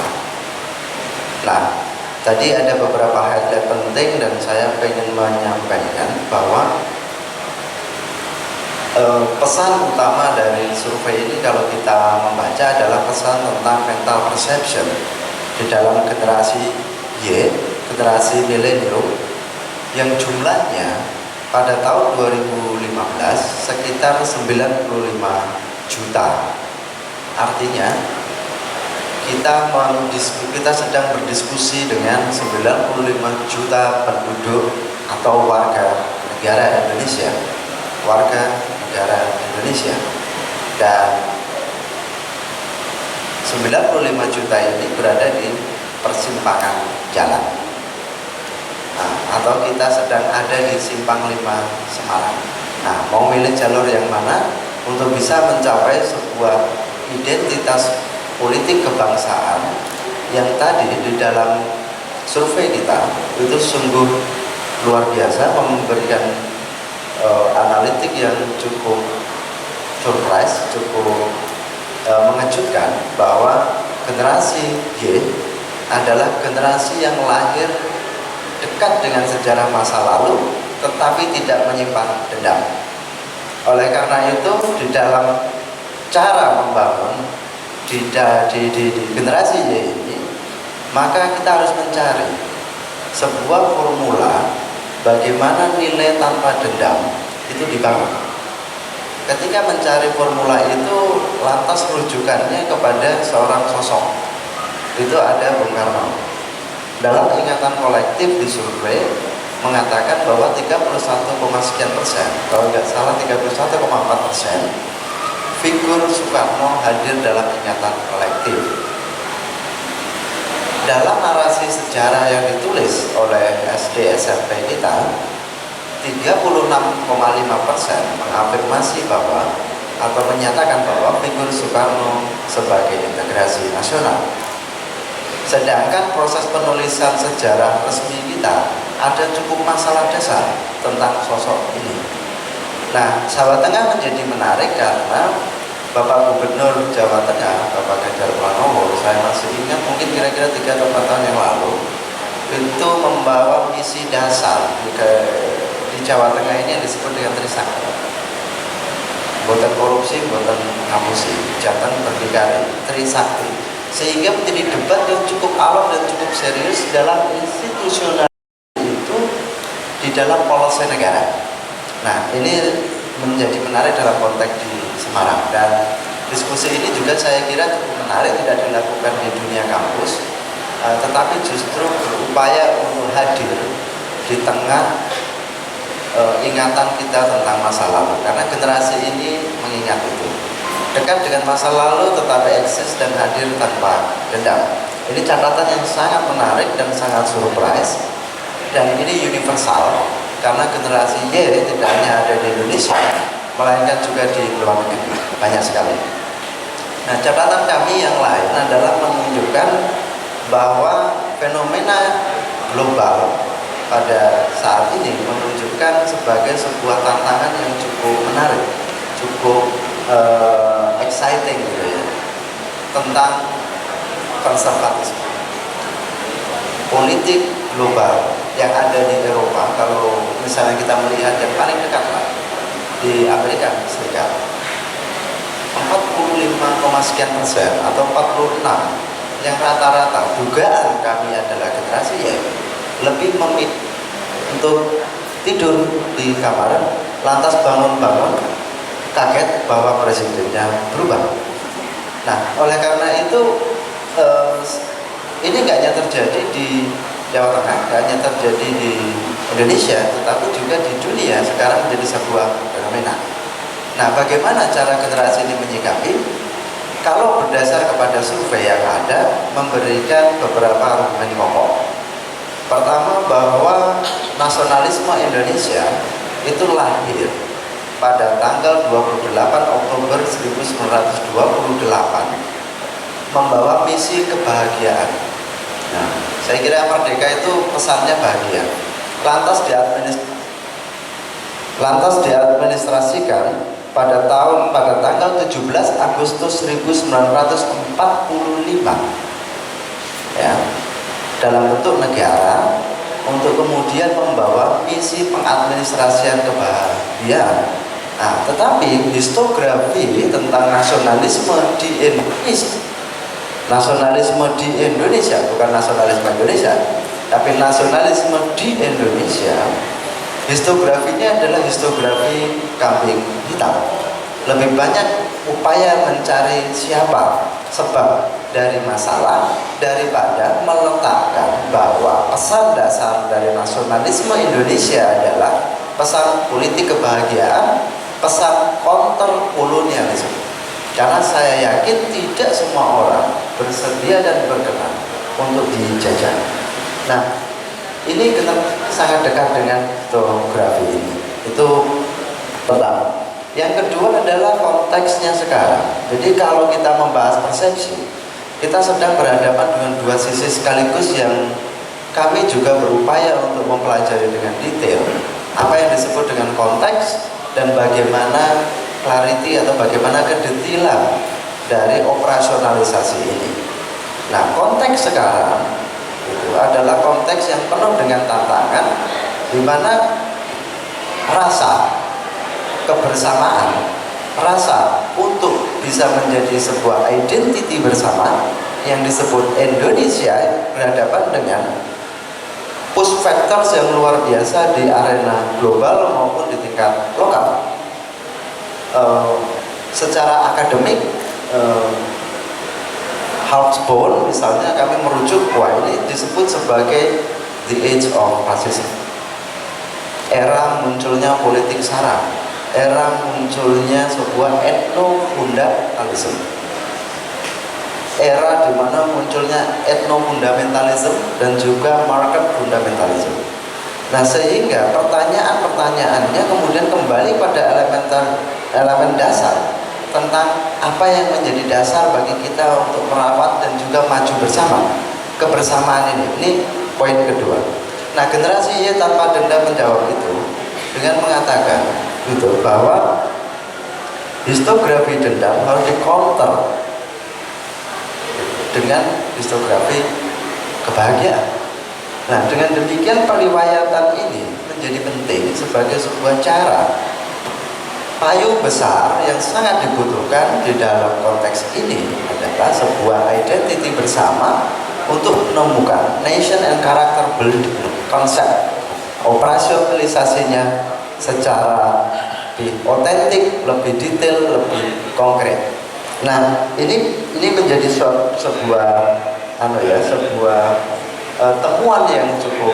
Nah, tadi ada beberapa highlight penting dan saya ingin menyampaikan bahwa pesan utama dari survei ini kalau kita membaca adalah pesan tentang mental perception di dalam generasi Y, generasi milenium yang jumlahnya pada tahun 2015 sekitar 95 juta. Artinya kita sedang berdiskusi dengan 95 juta penduduk atau warga negara Indonesia. Dan 95 juta ini berada di persimpangan jalan. Nah, atau kita sedang ada di simpang 5 Semarang. Nah, mau milih jalur yang mana untuk bisa mencapai sebuah identitas politik kebangsaan yang tadi di dalam survei kita itu sungguh luar biasa, memberikan analitik yang cukup surprise, cukup mengejutkan bahwa generasi Y adalah generasi yang lahir dekat dengan sejarah masa lalu tetapi tidak menyimpan dendam. Oleh karena itu di dalam cara membangun di generasi Y ini, maka kita harus mencari sebuah formula bagaimana nilai tanpa dendam itu dibangun. Ketika mencari formula itu lantas rujukannya kepada seorang sosok. Itu ada Bung Karno. Dalam ingatan kolektif di survei mengatakan bahwa 31,sekian%, kalau nggak salah 31,4%, figur Soekarno hadir dalam ingatan kolektif. Dalam narasi sejarah yang ditulis oleh SD SMP kita, 36,5% mengafirmasi bahwa atau menyatakan bahwa figur Soekarno sebagai integrasi nasional. Sedangkan proses penulisan sejarah resmi kita ada cukup masalah dasar tentang sosok ini. Nah, Jawa Tengah menjadi menarik karena Bapak Gubernur Jawa Tengah, Bapak Ganjar Pranowo, saya masih ingat mungkin kira-kira 3 atau 4 tahun yang lalu, itu membawa misi dasar di Jawa Tengah ini yang disebut dengan Trisakti. Boten korupsi, boten ngapusi, jateng berdikari, Trisakti. Sehingga menjadi debat yang cukup alot dan cukup serius dalam institusional itu di dalam policy negara. Nah, ini menjadi menarik dalam konteks di Semarang, dan diskusi ini juga saya kira cukup menarik, tidak dilakukan di dunia kampus, tetapi justru berupaya untuk hadir di tengah ingatan kita tentang masa lalu, karena generasi ini mengingat itu dekat dengan masa lalu tetapi eksis dan hadir tanpa dendam. Ini catatan yang sangat menarik dan sangat surprise, dan ini universal karena generasi Y tidak hanya ada di Indonesia melainkan juga di luar negeri, banyak sekali. Nah, catatan kami yang lain adalah menunjukkan bahwa fenomena global pada saat ini menunjukkan sebagai sebuah tantangan yang cukup menarik, cukup exciting gitu ya, tentang konservatisme. Politik global yang ada di Eropa, kalau misalnya kita melihat yang paling dekat lah, di Amerika Serikat, 45, sekian persen atau 46 yang rata-rata dugaan kami adalah generasi Y lebih memilih untuk tidur di kamar, lantas bangun-bangun kaget bahwa presidennya berubah. Nah, oleh karena itu ini nggak hanya terjadi di Jawa Tengah, nggak hanya terjadi di Indonesia, tetapi juga di dunia sekarang menjadi sebuah fenomena. Nah, bagaimana cara generasi ini menyikapi? Kalau berdasar kepada survei yang ada, memberikan beberapa argumen pokok. Pertama, bahwa nasionalisme Indonesia itu lahir pada tanggal 28 Oktober 1928 membawa misi kebahagiaan. Nah, saya kira merdeka itu pesannya bahagia. Lantas diadministrasikan pada tanggal 17 Agustus 1945 ya, dalam bentuk negara untuk kemudian membawa misi pengadministrasian kebahagiaan. Nah, tetapi histografi tentang nasionalisme di Indonesia, bukan nasionalisme Indonesia, tapi nasionalisme di Indonesia, histografinya adalah histografi kambing hitam. Lebih banyak upaya mencari siapa sebab dari masalah daripada meletakkan bahwa pesan dasar dari nasionalisme Indonesia adalah pesan politik kebahagiaan, pesan counter kolonialisme. Karena saya yakin tidak semua orang bersedia dan berkenan untuk dijajah. Nah, ini sangat dekat dengan historiografi ini. Itu pertama. Yang kedua adalah konteksnya sekarang. Jadi kalau kita membahas persepsi, kita sedang berhadapan dengan dua sisi sekaligus yang kami juga berupaya untuk mempelajari dengan detail apa yang disebut dengan konteks dan bagaimana clarity atau bagaimana kedetailan dari operasionalisasi ini. Nah, konteks sekarang itu adalah konteks yang penuh dengan tantangan, di mana rasa kebersamaan, rasa untuk bisa menjadi sebuah identity bersama yang disebut Indonesia berhadapan dengan push factors yang luar biasa di arena global maupun di tingkat lokal. Secara akademik, Hobsbawm misalnya kami merujuk bahwa ini disebut sebagai the age of fascism, era munculnya politik sara, era munculnya sebuah etno-fundamentalisme, era di mana munculnya etno-fundamentalisme dan juga market fundamentalisme. Nah, sehingga pertanyaan-pertanyaannya kemudian kembali pada elemen dasar tentang apa yang menjadi dasar bagi kita untuk merawat dan juga maju bersama kebersamaan ini. Ini poin kedua. Nah, generasi Y tanpa dendam menjawab itu dengan mengatakan gitu bahwa histografi dendam harus di-counter dengan histografi kebahagiaan. Nah, dengan demikian periwayatan ini menjadi penting sebagai sebuah cara payung besar yang sangat dibutuhkan di dalam konteks ini adalah sebuah identity bersama untuk menemukan nation and character building konsep operasionalisasinya secara lebih otentik, lebih detail, lebih konkret. Nah, ini menjadi sebuah temuan yang cukup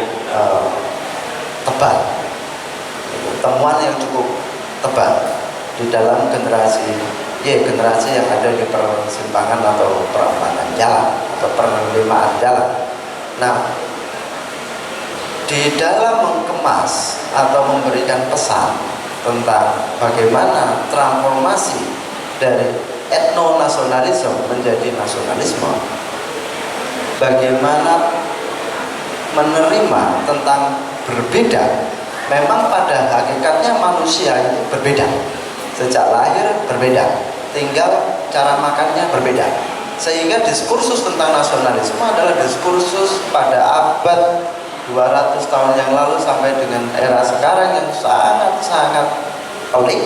tebal, di dalam generasi Y, generasi yang ada di persimpangan atau perempatan jalan atau perlimaan jalan. Nah, di dalam mengemas atau memberikan pesan tentang bagaimana transformasi dari etno-nasionalisme menjadi nasionalisme, bagaimana menerima tentang berbeda. Memang pada hakikatnya manusia itu berbeda, sejak lahir berbeda, tinggal cara makannya berbeda. Sehingga diskursus tentang nasionalisme adalah diskursus pada abad 200 tahun yang lalu sampai dengan era sekarang yang sangat-sangat unik.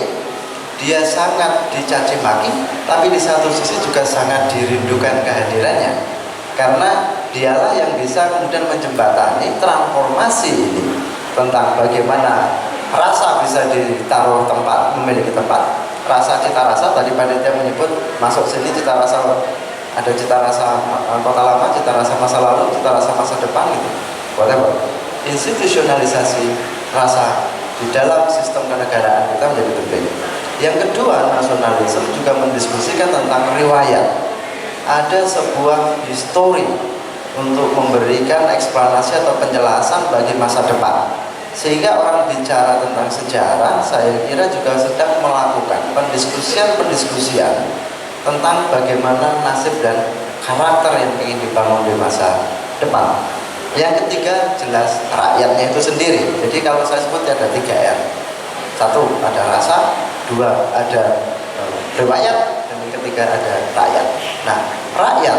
Dia sangat dicaci maki, tapi di satu sisi juga sangat dirindukan kehadirannya, karena dialah yang bisa kemudian menjembatani transformasi ini tentang bagaimana rasa bisa ditaruh tempat, memiliki tempat. Rasa, cita rasa, tadi panitia menyebut masuk sini cita rasa, ada cita rasa kota lama, cita rasa masa lalu, cita rasa masa depan gitu, whatever. Institusionalisasi rasa di dalam sistem kenegaraan kita menjadi penting. Yang kedua, nasionalisme juga mendiskusikan tentang riwayat. Ada sebuah histori untuk memberikan eksplanasi atau penjelasan bagi masa depan. Sehingga orang bicara tentang sejarah, saya kira juga sedang melakukan pendiskusian tentang bagaimana nasib dan karakter yang ingin dibangun di masa depan. Yang ketiga, jelas rakyatnya itu sendiri. Jadi kalau saya sebut ada 3 R. 1, ada rasa. 2, ada riwayat. Dan yang ketiga, ada rakyat. Nah, rakyat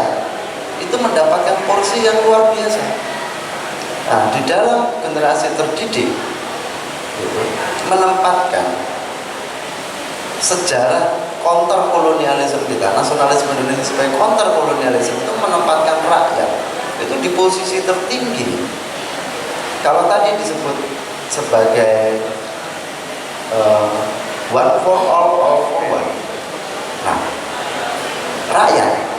itu mendapatkan porsi yang luar biasa. Nah, di dalam generasi terdidik itu menempatkan sejarah counter kolonialisme kita, nasionalisme Indonesia sebagai counter kolonialisme itu menempatkan rakyat itu di posisi tertinggi. Kalau tadi disebut sebagai one for all for one. Nah, rakyat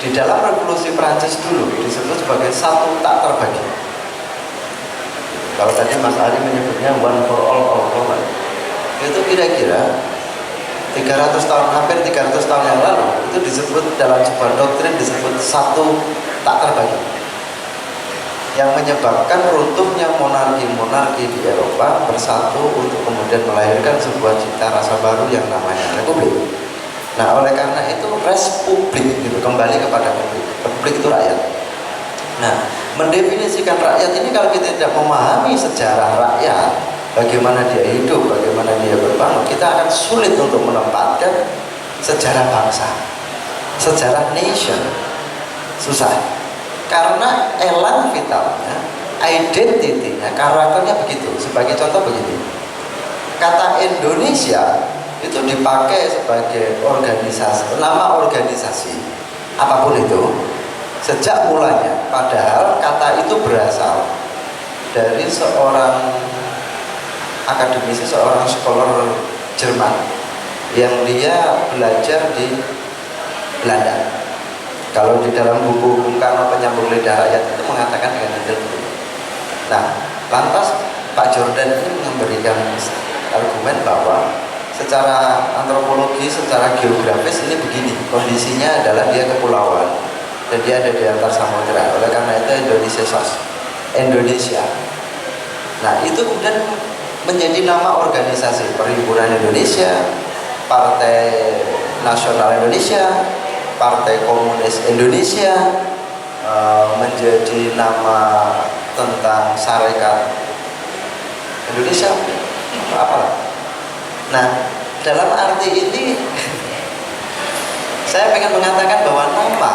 di dalam revolusi Prancis dulu disebut sebagai satu tak terbagi. Kalau tadi Mas Ali menyebutnya one for all for one, itu kira-kira 300 tahun, hampir 300 tahun yang lalu itu disebut dalam sebuah doktrin disebut satu tak terbagi, yang menyebabkan runtuhnya monarki-monarki di Eropa bersatu untuk kemudian melahirkan sebuah cita rasa baru yang namanya republik. Nah, oleh karena itu respublik gitu, kembali kepada publik. Republik itu rakyat. Nah, mendefinisikan rakyat ini kalau kita tidak memahami sejarah rakyat, bagaimana dia hidup, bagaimana dia berbangun, kita akan sulit untuk menempatkan sejarah bangsa, sejarah nation. Susah. Karena elan vitalnya, identitinya, karakternya begitu. Sebagai contoh begini. Kata Indonesia itu dipakai sebagai organisasi, nama organisasi apapun itu sejak mulanya, padahal kata itu berasal dari seorang akademisi, seorang scholar Jerman yang dia belajar di Belanda. Kalau di dalam buku Bung Karno Penyambung Lidah Rakyat itu mengatakan dengan detail. Nah, lantas Pak Jordan ini memberikan argumen bahwa secara antropologi, secara geografis ini begini, kondisinya adalah dia kepulauan dan dia ada di antar samudera. Oleh karena itu Indonesia. Nah, itu kemudian menjadi nama organisasi Perhimpunan Indonesia, Partai Nasional Indonesia, Partai Komunis Indonesia, menjadi nama tentang Sarekat Indonesia, apa? Nah, dalam arti ini saya ingin mengatakan bahwa nama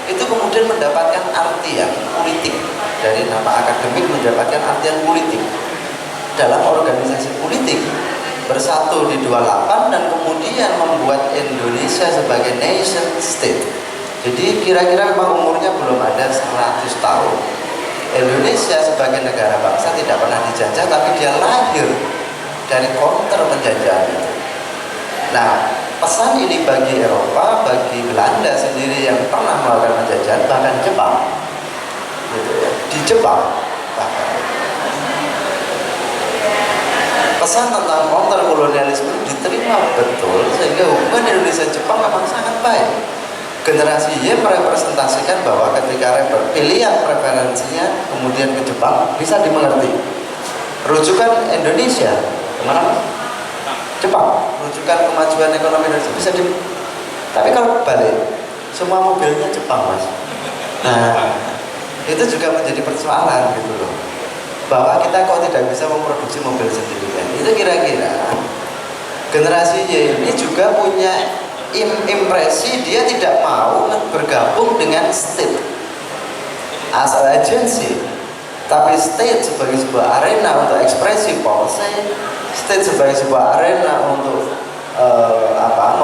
itu kemudian mendapatkan artian politik. Dari nama akademik mendapatkan artian politik. Dalam organisasi politik bersatu di 28 dan kemudian membuat Indonesia sebagai nation state. Jadi kira-kira memang umurnya belum ada 100 tahun. Indonesia sebagai negara bangsa tidak pernah dijajah, tapi dia lahir dari counter penjajahan itu. Nah, pesan ini bagi Eropa, bagi Belanda sendiri yang pernah melakukan penjajahan, bahkan Jepang, gitu ya. Di Jepang, bahkan pesan tentang counter kolonialisme diterima betul, sehingga hubungan Indonesia-Jepang memang sangat baik. Generasi Y merepresentasikan bahwa ketika pilihan preferensinya kemudian ke Jepang bisa dimengerti. Rujukan Indonesia kemana? Jepang. Rujukan kemajuan ekonomi Indonesia bisa di. Tapi kalau balik, semua mobilnya Jepang, Mas. Nah, itu juga menjadi persoalan gitu loh. Bahwa kita kok tidak bisa memproduksi mobil sendiri kan? Itu kira-kira generasi Y ini juga punya impresi dia tidak mau bergabung dengan state as an agency, tapi state sebagai sebuah arena untuk ekspresi policy, state sebagai sebuah arena untuk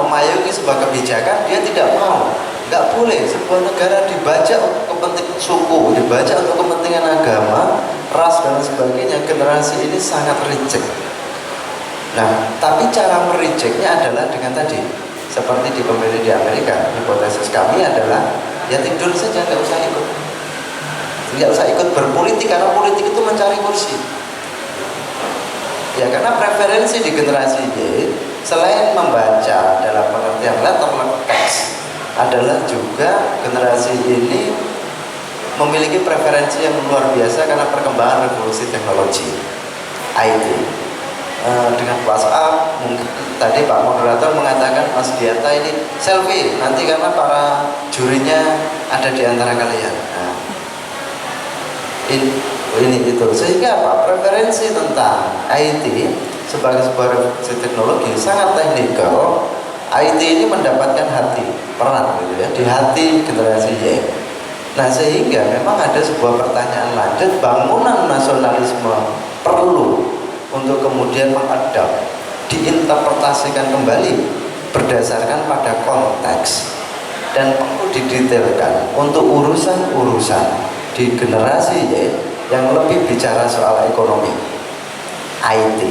memayungi sebuah kebijakan, dia tidak mau. Nggak boleh sebuah negara dibaca untuk kepentingan suku, dibaca untuk kepentingan agama, ras dan sebagainya. Generasi ini sangat reject. Nah, tapi cara merejectnya adalah dengan tadi, seperti di pemilih di Amerika, hipotesis kami adalah ya tidur saja, nggak usah ikut berpolitik, karena politik itu mencari kursi. Ya, karena preferensi di generasi Y selain membaca dalam pengertian letterless text, adalah juga generasi ini memiliki preferensi yang luar biasa karena perkembangan revolusi teknologi IT. Dengan WhatsApp, mungkin tadi Pak Moderator mengatakan Mas Diata ini selfie nanti karena para jurinya ada di antara kalian. Nah, ini itu, sehingga apa, preferensi tentang IT sebagai sebuah revolusi teknologi sangat teknikal. IT ini mendapatkan peran gitu ya, di hati generasi Y. Nah, sehingga memang ada sebuah pertanyaan lanjut, bangunan nasionalisme perlu untuk kemudian mengadap, diinterpretasikan kembali berdasarkan pada konteks, dan perlu didetailkan untuk urusan-urusan di generasi Y yang lebih bicara soal ekonomi, IT.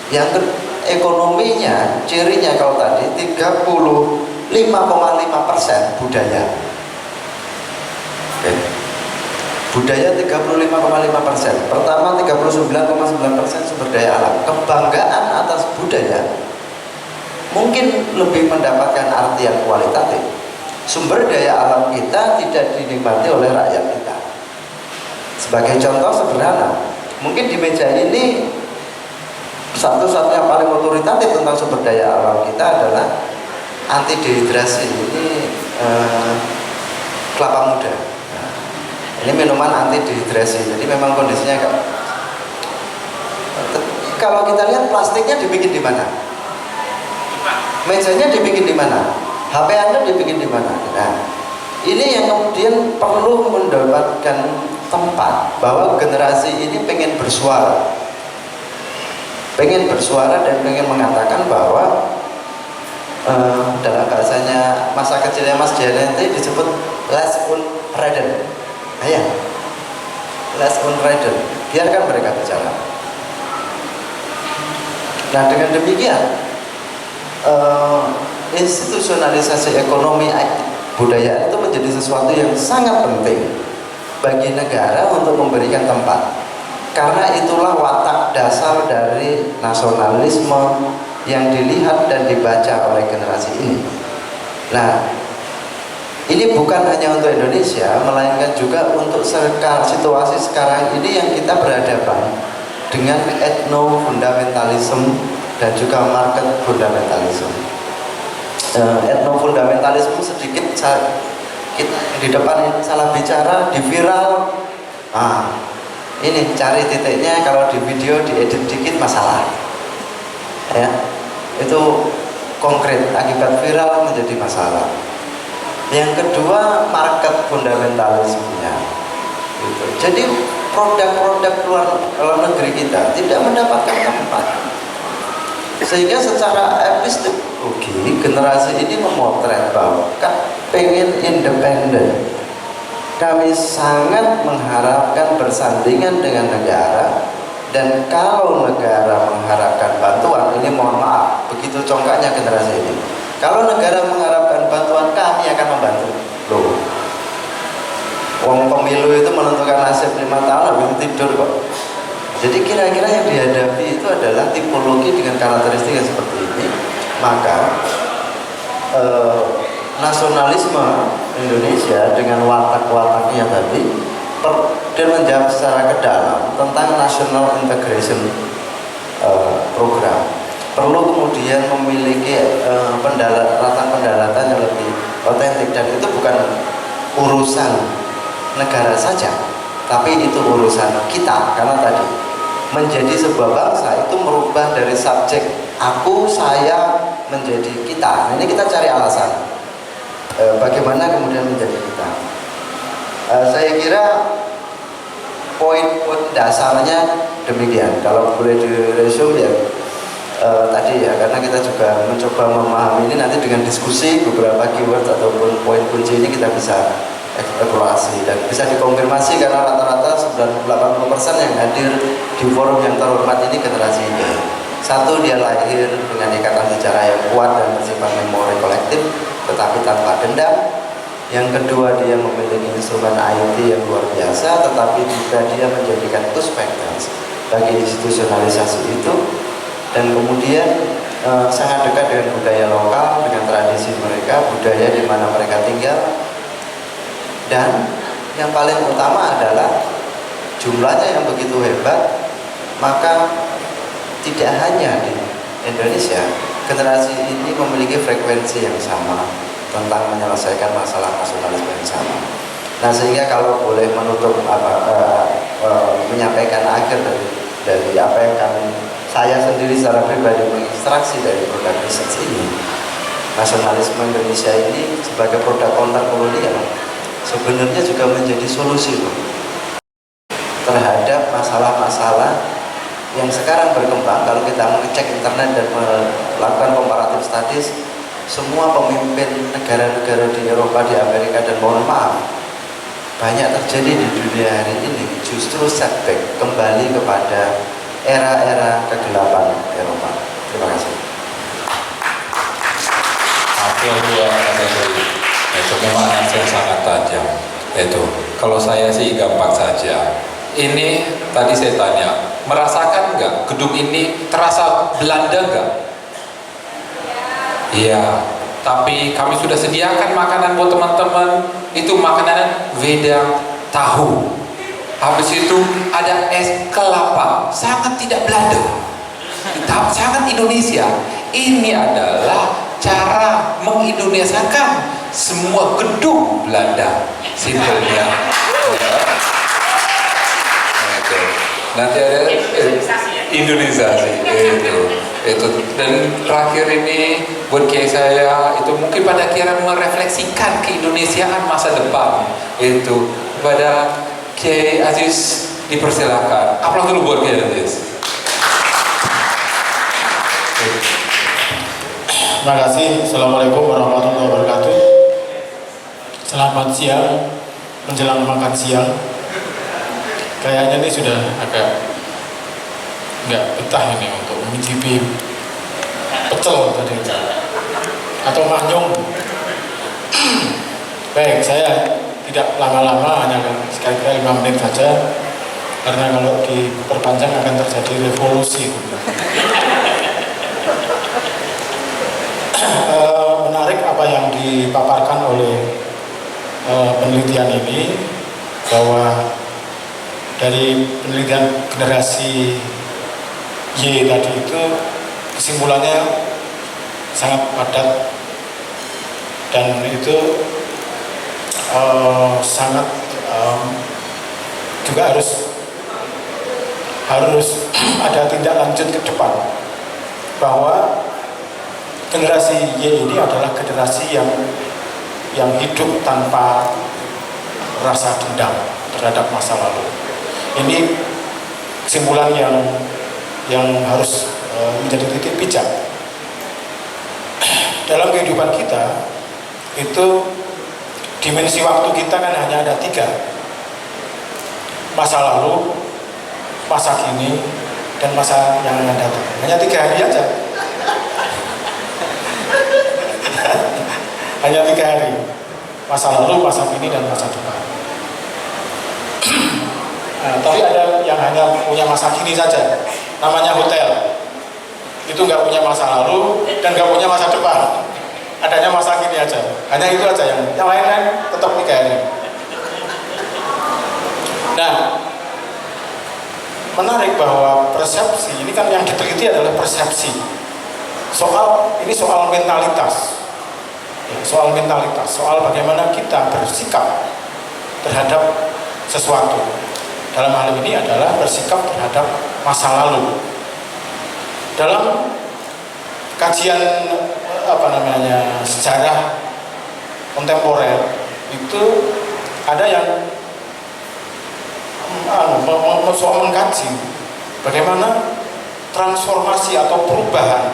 Yang ekonominya, cirinya kalau tadi 35,5% budaya. Oke. Budaya 35,5%. Pertama 39,9% sumber daya alam. Kebanggaan atas budaya mungkin lebih mendapatkan artian kualitatif. Sumber daya alam kita tidak dinikmati oleh rakyat kita. Sebagai contoh sederhana, mungkin di meja ini satu-satunya paling otoritatif tentang sumber daya alam kita adalah anti dehidrasi. Ini kelapa muda. Ini minuman anti dehidrasi. Jadi memang kondisinya kalau kita lihat plastiknya dibikin di mana? Mejanya dibikin di mana? HP Anda dibikin di mana? Nah, ini yang kemudian perlu mendapatkan tempat, bahwa generasi ini pengen bersuara dan pengen mengatakan bahwa dalam bahasanya masa kecilnya Mas Janenti disebut less unridden. Ya, less unridden. Biarkan mereka bicara. Nah, dengan demikian institusionalisasi ekonomi budaya itu menjadi sesuatu yang sangat penting bagi negara untuk memberikan tempat, karena itulah watak dasar dari nasionalisme yang dilihat dan dibaca oleh generasi ini. Nah, ini bukan hanya untuk Indonesia, melainkan juga untuk situasi sekarang ini yang kita berhadapan dengan etno-fundamentalisme dan juga market fundamentalisme. Etno-fundamentalisme sedikit kita di depan salah bicara, di viral. Ini cari titiknya, kalau di video diedit dikit masalah. Ya, itu konkret, akibat viral menjadi masalah. Yang kedua, market fundamentalismenya. Gitu. Jadi produk-produk luar negeri kita tidak mendapatkan tempat. Sehingga secara epistemologi generasi ini memotret bahwa pengen independen. Kami sangat mengharapkan bersandingan dengan negara, dan kalau negara mengharapkan bantuan, ini mohon maaf, begitu congkaknya generasi ini. Kalau negara mengharapkan bantuan, kami akan membantu. Loh, uang pemilu itu menentukan nasib 5 tahun habis tidur kok. Jadi kira-kira yang dihadapi itu adalah tipologi dengan karakteristik yang seperti ini. Maka nasionalisme Indonesia dengan watak-wataknya tadi dan menjawab secara ke dalam tentang national integration program perlu kemudian memiliki pendalatan yang lebih otentik, dan itu bukan urusan negara saja, tapi itu urusan kita, karena tadi menjadi sebuah bangsa itu merubah dari subjek aku, saya menjadi kita. Nah, ini kita cari alasan bagaimana kemudian menjadi kita. Saya kira poin-poin dasarnya demikian. Kalau boleh diresum ya tadi ya, karena kita juga mencoba memahami ini nanti dengan diskusi beberapa keyword ataupun poin kunci ini kita bisa eksplorasi dan bisa dikonfirmasi karena rata-rata 80% yang hadir di forum yang terhormat ini generasi ini. Satu, dia lahir dengan ikatan sejarah yang kuat dan bersifat memori kolektif tetapi tanpa dendam. Yang kedua, dia memiliki instrumen IT yang luar biasa tetapi juga dia menjadikan push factors bagi institusionalisasi itu. Dan kemudian sangat dekat dengan budaya lokal, dengan tradisi mereka, budaya di mana mereka tinggal. Dan yang paling utama adalah jumlahnya yang begitu hebat, maka tidak hanya di Indonesia, generasi ini memiliki frekuensi yang sama tentang menyelesaikan masalah nasionalisme yang sama. Nah, sehingga kalau boleh menutup menyampaikan akhir dari apa yang saya sendiri secara pribadi mengekstraksi dari produk riset ini, nasionalisme Indonesia ini sebagai produk counter kolonial sebenarnya juga menjadi solusi terhadap masalah-masalah yang sekarang berkembang. Kalau kita mengecek internet dan melakukan comparative studies, semua pemimpin negara-negara di Eropa, di Amerika, dan mohon maaf, banyak terjadi di dunia hari ini justru setback, kembali kepada era-era kegelapan Eropa. Terima kasih. Itu memang yang sangat tajam. Itu kalau saya sih gampang saja. Ini tadi saya tanya, merasakan nggak gedung ini terasa Belanda nggak? Iya. Tapi kami sudah sediakan makanan buat teman-teman. Itu makanan wedang tahu. Habis itu ada es kelapa, sangat tidak Belanda, sangat Indonesia. Ini adalah cara mengindonesiakan semua gedung Belanda, simpelnya. Ya. Nanti ada Indonesia itu. Dan terakhir ini buat kiai saya itu mungkin pada kira merefleksikan keindonesiaan masa depan itu pada Kiai Aziz, dipersilakan. Aplaus dulu buat Kiai Aziz. Terima kasih. Assalamualaikum warahmatullahi wabarakatuh. Selamat siang, menjelang makan siang. Kayaknya ini sudah agak nggak betah ini untuk mencicipi pecel tadi atau manyung. Baik, saya tidak lama-lama, hanya sekali-kali 5 menit saja, karena kalau diperpanjang akan terjadi revolusi. Menarik apa yang dipaparkan oleh penelitian ini, bahwa dari penelitian generasi Y tadi itu kesimpulannya sangat padat dan itu sangat juga harus ada tindak lanjut ke depan, bahwa generasi Y ini adalah generasi yang hidup tanpa rasa dendam terhadap masa lalu. Ini kesimpulan yang harus menjadi titik pijak dalam kehidupan kita. Itu dimensi waktu kita kan hanya ada 3, masa lalu, masa kini, dan masa yang akan datang. Hanya 3 hari aja. Hanya 3 hari, masa lalu, masa kini, dan masa depan. Nah, tapi ada yang hanya punya masa kini saja, namanya hotel. Itu nggak punya masa lalu dan nggak punya masa depan, adanya masa kini aja. Hanya itu aja, yang lain tetap 3 hari. Nah, menarik bahwa persepsi ini kan yang diteliti adalah persepsi. Ini soal mentalitas. Soal mentalitas, soal bagaimana kita bersikap terhadap sesuatu. Dalam hal ini adalah bersikap terhadap masa lalu. Dalam kajian sejarah kontemporer itu ada yang mengkaji bagaimana transformasi atau perubahan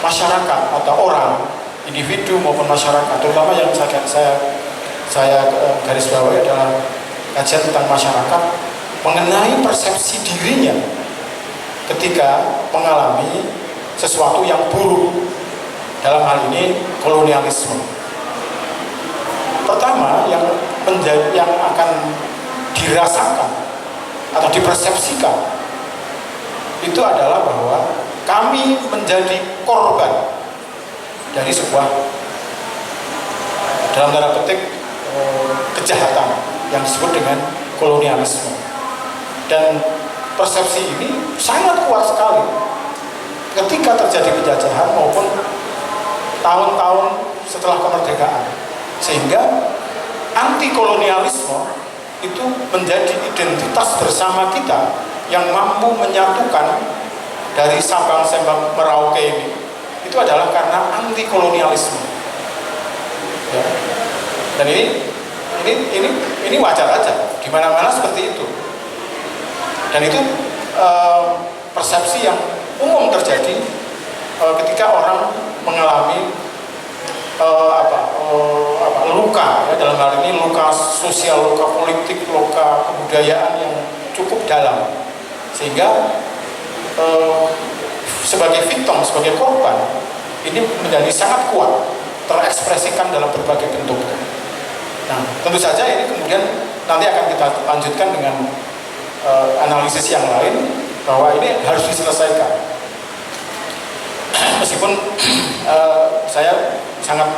masyarakat atau orang, individu maupun masyarakat, terutama yang saya garis bawahi adalah kajian tentang masyarakat mengenai persepsi dirinya ketika mengalami sesuatu yang buruk, dalam hal ini kolonialisme. Pertama yang akan dirasakan atau dipersepsikan itu adalah bahwa kami menjadi korban dari sebuah, dalam tanda petik, kejahatan yang disebut dengan kolonialisme. Dan persepsi ini sangat kuat sekali ketika terjadi penjajahan maupun tahun-tahun setelah kemerdekaan, sehingga anti kolonialisme itu menjadi identitas bersama kita yang mampu menyatukan dari Sabang sampai Merauke ini. Itu adalah karena anti kolonialisme, ya. Dan ini wajar aja, di mana-mana seperti itu. Dan itu persepsi yang umum terjadi ketika orang mengalami luka, ya, dalam hal ini luka sosial, luka politik, luka kebudayaan yang cukup dalam, sehingga sebagai victim, sebagai korban, ini menjadi sangat kuat terekspresikan dalam berbagai bentuk. Nah, tentu saja ini kemudian nanti akan kita lanjutkan dengan analisis yang lain bahwa ini harus diselesaikan. Meskipun saya sangat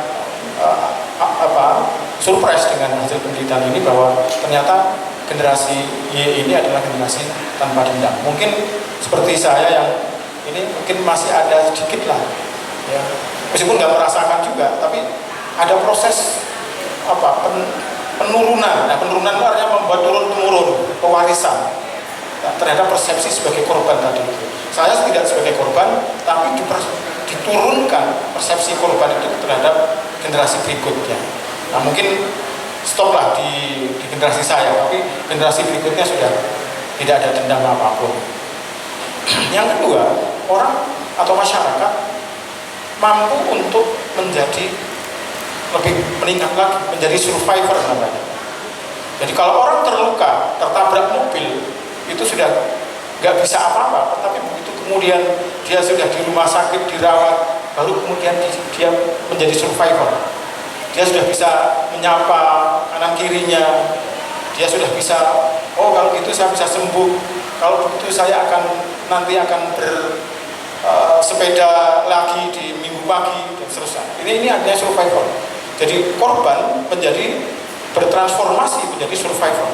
surprise dengan hasil penelitian ini bahwa ternyata generasi Y ini adalah generasi tanpa dendam. Mungkin seperti saya yang ini mungkin masih ada sedikit lah, ya. Meskipun nggak merasakan juga, tapi ada proses penurunan. Nah, penurunan itu artinya membuat turun-temurun pewarisan terhadap persepsi sebagai korban tadi. Saya tidak sebagai korban, tapi diturunkan persepsi korban itu terhadap generasi berikutnya. Nah, mungkin stoplah di generasi saya, tapi generasi berikutnya sudah tidak ada dendam apapun. Yang kedua, orang atau masyarakat mampu untuk menjadi lebih meningkat lagi, menjadi survivor namanya. Jadi kalau orang terluka, tertabrak mobil, itu sudah nggak bisa apa-apa, tapi begitu kemudian dia sudah di rumah sakit dirawat, baru kemudian dia menjadi survivor. Dia sudah bisa menyapa kanan kirinya, dia sudah bisa, oh kalau gitu saya bisa sembuh, kalau begitu saya nanti akan bersepeda lagi di minggu pagi dan seterusnya. Ini artinya survivor. Jadi korban menjadi bertransformasi menjadi survivor.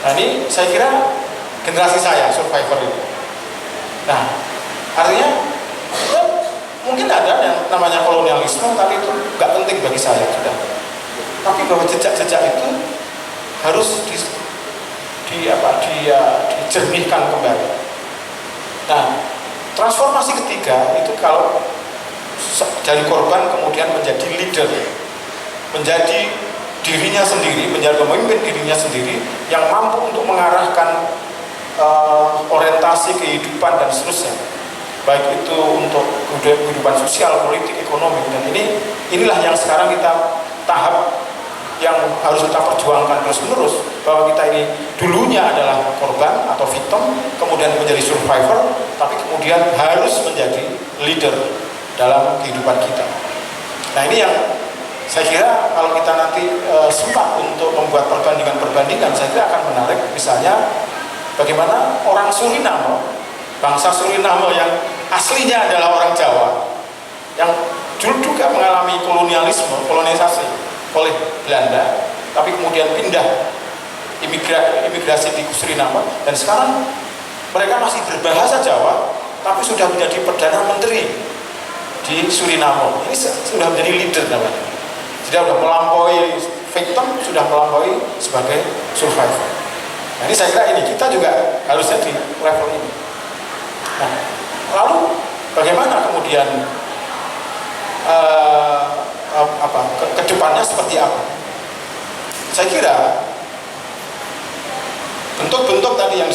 Nah, ini saya kira generasi saya survivor itu. Nah, artinya ya, mungkin ada yang namanya kolonialisme, tapi itu nggak penting bagi saya sudah. Tapi bahwa jejak-jejak itu harus dijernihkan kembali. Nah, transformasi ketiga itu kalau dari korban kemudian menjadi leader, menjadi dirinya sendiri, menjadi pemimpin dirinya sendiri yang mampu untuk mengarahkan orientasi kehidupan dan seterusnya, baik itu untuk kehidupan sosial, politik, ekonomi. Dan inilah yang sekarang kita tahap yang harus kita perjuangkan terus-menerus, bahwa kita ini dulunya adalah korban atau victim, kemudian menjadi survivor, tapi kemudian harus menjadi leader dalam kehidupan kita. Nah, ini yang saya kira kalau kita nanti sempat untuk membuat perbandingan-perbandingan, saya kira akan menarik. Misalnya bagaimana orang Suriname, bangsa Suriname yang aslinya adalah orang Jawa, yang juga mengalami kolonisasi oleh Belanda, tapi kemudian pindah imigrasi di Suriname, dan sekarang mereka masih berbahasa Jawa, tapi sudah menjadi Perdana Menteri di Suriname. Ini sudah menjadi leader namanya. Sudah melampaui victim, sudah melampaui sebagai survivor. Nah, ini saya kira ini kita juga harusnya di level ini. Nah, lalu bagaimana kemudian kedepannya seperti apa? Saya kira bentuk-bentuk tadi yang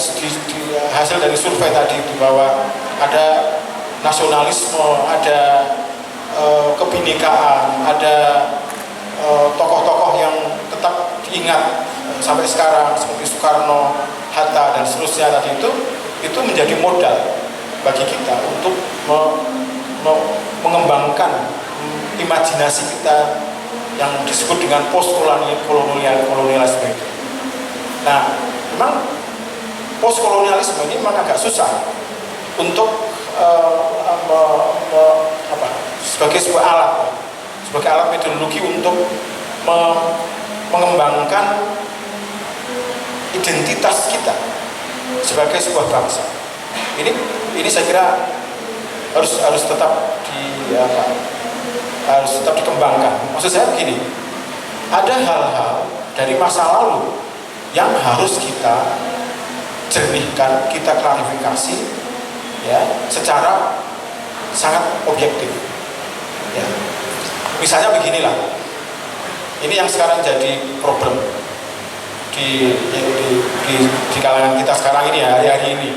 hasil dari survei tadi itu, bahwa ada nasionalisme, ada kebinekaan, ada tokoh-tokoh yang tetap diingat sampai sekarang seperti Soekarno, Hatta dan seterusnya tadi itu menjadi modal bagi kita untuk mengembangkan imajinasi kita yang disebut dengan post-kolonialisme itu. Nah, memang post-kolonialisme ini memang agak susah untuk sebagai sebuah alat metodologi untuk mengembangkan identitas kita sebagai sebuah bangsa. Ini saya kira harus tetap harus tetap dikembangkan. Maksud saya begini, ada hal-hal dari masa lalu yang harus kita jernihkan, kita klarifikasi, ya, secara sangat objektif. Ya. Misalnya beginilah, ini yang sekarang jadi problem di kalangan kita sekarang ini, hari-hari ini.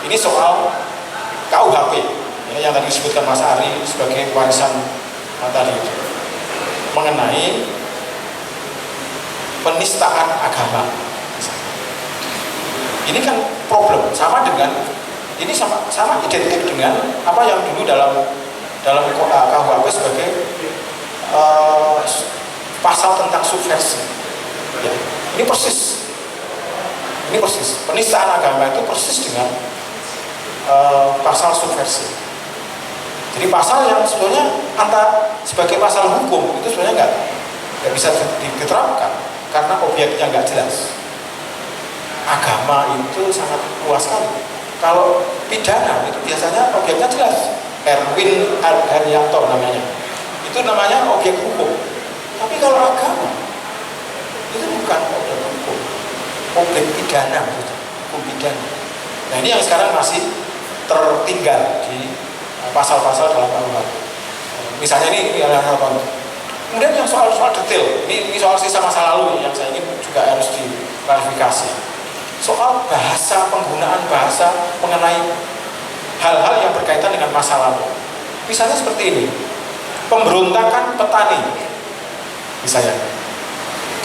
Ini soal KUHP, ya, yang tadi disebutkan Mas Ari sebagai warisan tadi itu, mengenai penistaan agama. Ini kan problem, sama identik dengan apa yang dulu dalam KUHP sebagai pasal tentang subversi. Ya, ini persis penistaan agama itu persis dengan pasal subversi. Jadi pasal yang sebetulnya sebagai pasal hukum itu sebenarnya nggak bisa diterapkan karena objeknya nggak jelas. Agama itu sangat luas sekali. Kalau pidana itu biasanya objeknya jelas. Erwin Haryanto namanya. Itu namanya objek hukum. Tapi kalau agama itu bukan objek hukum, objek pidana, hukum pidana. Nah, ini yang sekarang masih tertinggal di pasal-pasal dalam KUHP. Misalnya ini adalah apa? Kemudian yang soal detail, ini soal sisa masa lalu yang saya ingin juga harus diklarifikasi. Soal bahasa, penggunaan bahasa mengenai hal-hal yang berkaitan dengan masa lalu. Misalnya seperti ini, pemberontakan petani. Misalnya,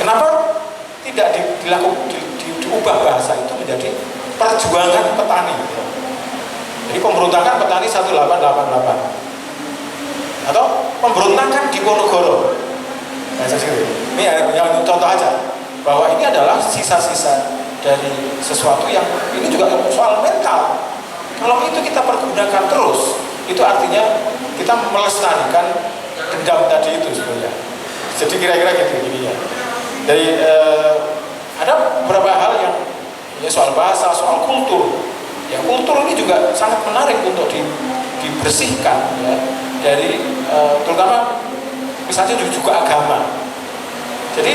kenapa tidak diubah bahasa itu menjadi perjuangan petani? Jadi pemberontakan petani 1888 atau pemberontakan di Ponorogo. Nah, ini yang contoh aja bahwa ini adalah sisa-sisa dari sesuatu yang ini juga soal mental. Kalau itu kita pergunakan terus, itu artinya kita melestarikan dendam tadi itu sebenarnya. Jadi kira-kira gitu ya. Jadi ada beberapa hal yang ya, soal bahasa, soal kultur. Ya, kultur ini juga sangat menarik untuk dibersihkan, ya, dari terutama misalnya juga agama. Jadi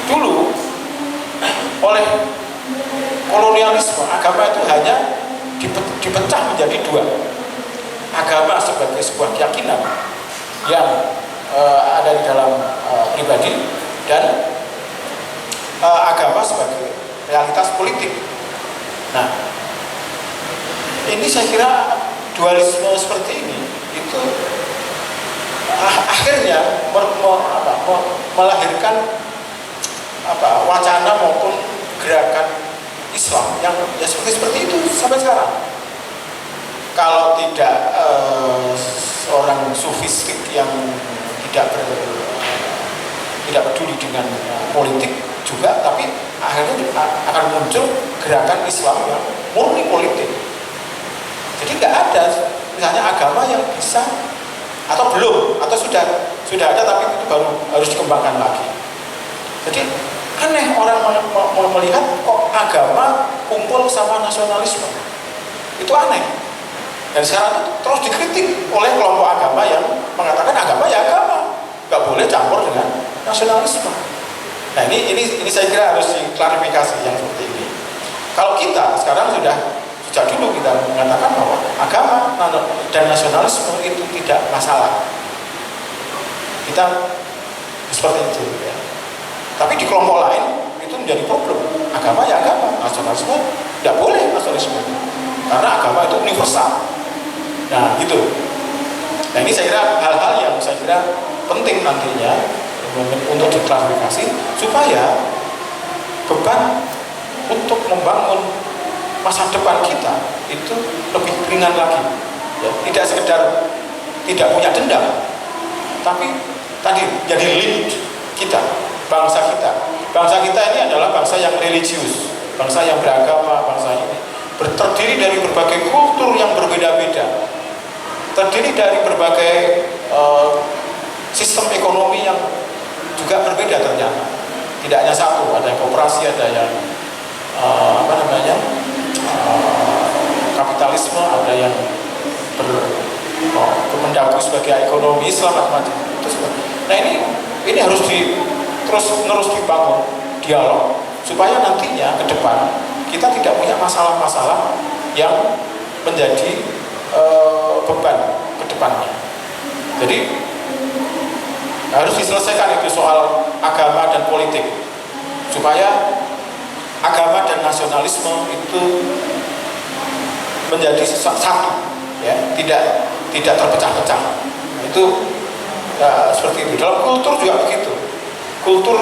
dulu oleh kolonialisme agama itu hanya dipecah menjadi dua. Agama sebagai sebuah keyakinan yang ada di dalam pribadi dan agama sebagai realitas politik. Nah, ini saya kira dualisme seperti ini itu akhirnya melahirkan wacana maupun gerakan Islam yang ya seperti itu sampai sekarang. Kalau tidak seorang sufistik yang tidak peduli dengan politik juga, tapi akhirnya akan muncul gerakan Islam yang murni politik. Jadi nggak ada misalnya agama yang bisa atau belum atau sudah ada tapi itu baru harus dikembangkan lagi. Jadi aneh orang melihat kok agama kumpul sama nasionalisme, itu aneh. Dan sekarang itu terus dikritik oleh kelompok agama yang mengatakan agama ya agama, nggak boleh campur dengan nasionalisme. Nah ini saya kira harus diklarifikasi yang seperti ini. Kalau kita sekarang sudah sejak dulu kita mengatakan bahwa agama dan nasionalisme itu tidak masalah. Kita seperti itu ya. Tapi di kelompok lain itu menjadi problem. Agama ya agama, nasionalisme tidak boleh nasionalisme. Karena agama itu universal. Nah, gitu. Nah, ini saya kira hal-hal yang saya kira penting nantinya untuk diklarifikasi supaya beban untuk membangun masa depan kita itu lebih ringan lagi. Ya, tidak sekedar tidak punya dendam, tapi tadi jadi lead kita, bangsa kita. Bangsa kita ini adalah bangsa yang religius, bangsa yang beragama, bangsa ini terdiri dari berbagai kultur yang berbeda-beda, terdiri dari berbagai sistem ekonomi yang juga berbeda ternyata. Tidak hanya satu, ada yang koperasi, ada yang kapitalisme, ada yang bermendaku sebagai ekonomi Islam macam-macam. Nah ini harus terus dibangun dialog supaya nantinya ke depan kita tidak punya masalah-masalah yang menjadi beban ke depannya. Jadi harus diselesaikan itu soal agama dan politik supaya agama dan nasionalisme itu menjadi satu, ya, tidak terpecah-pecah. Nah, itu seperti itu. Dalam kultur juga begitu. Kultur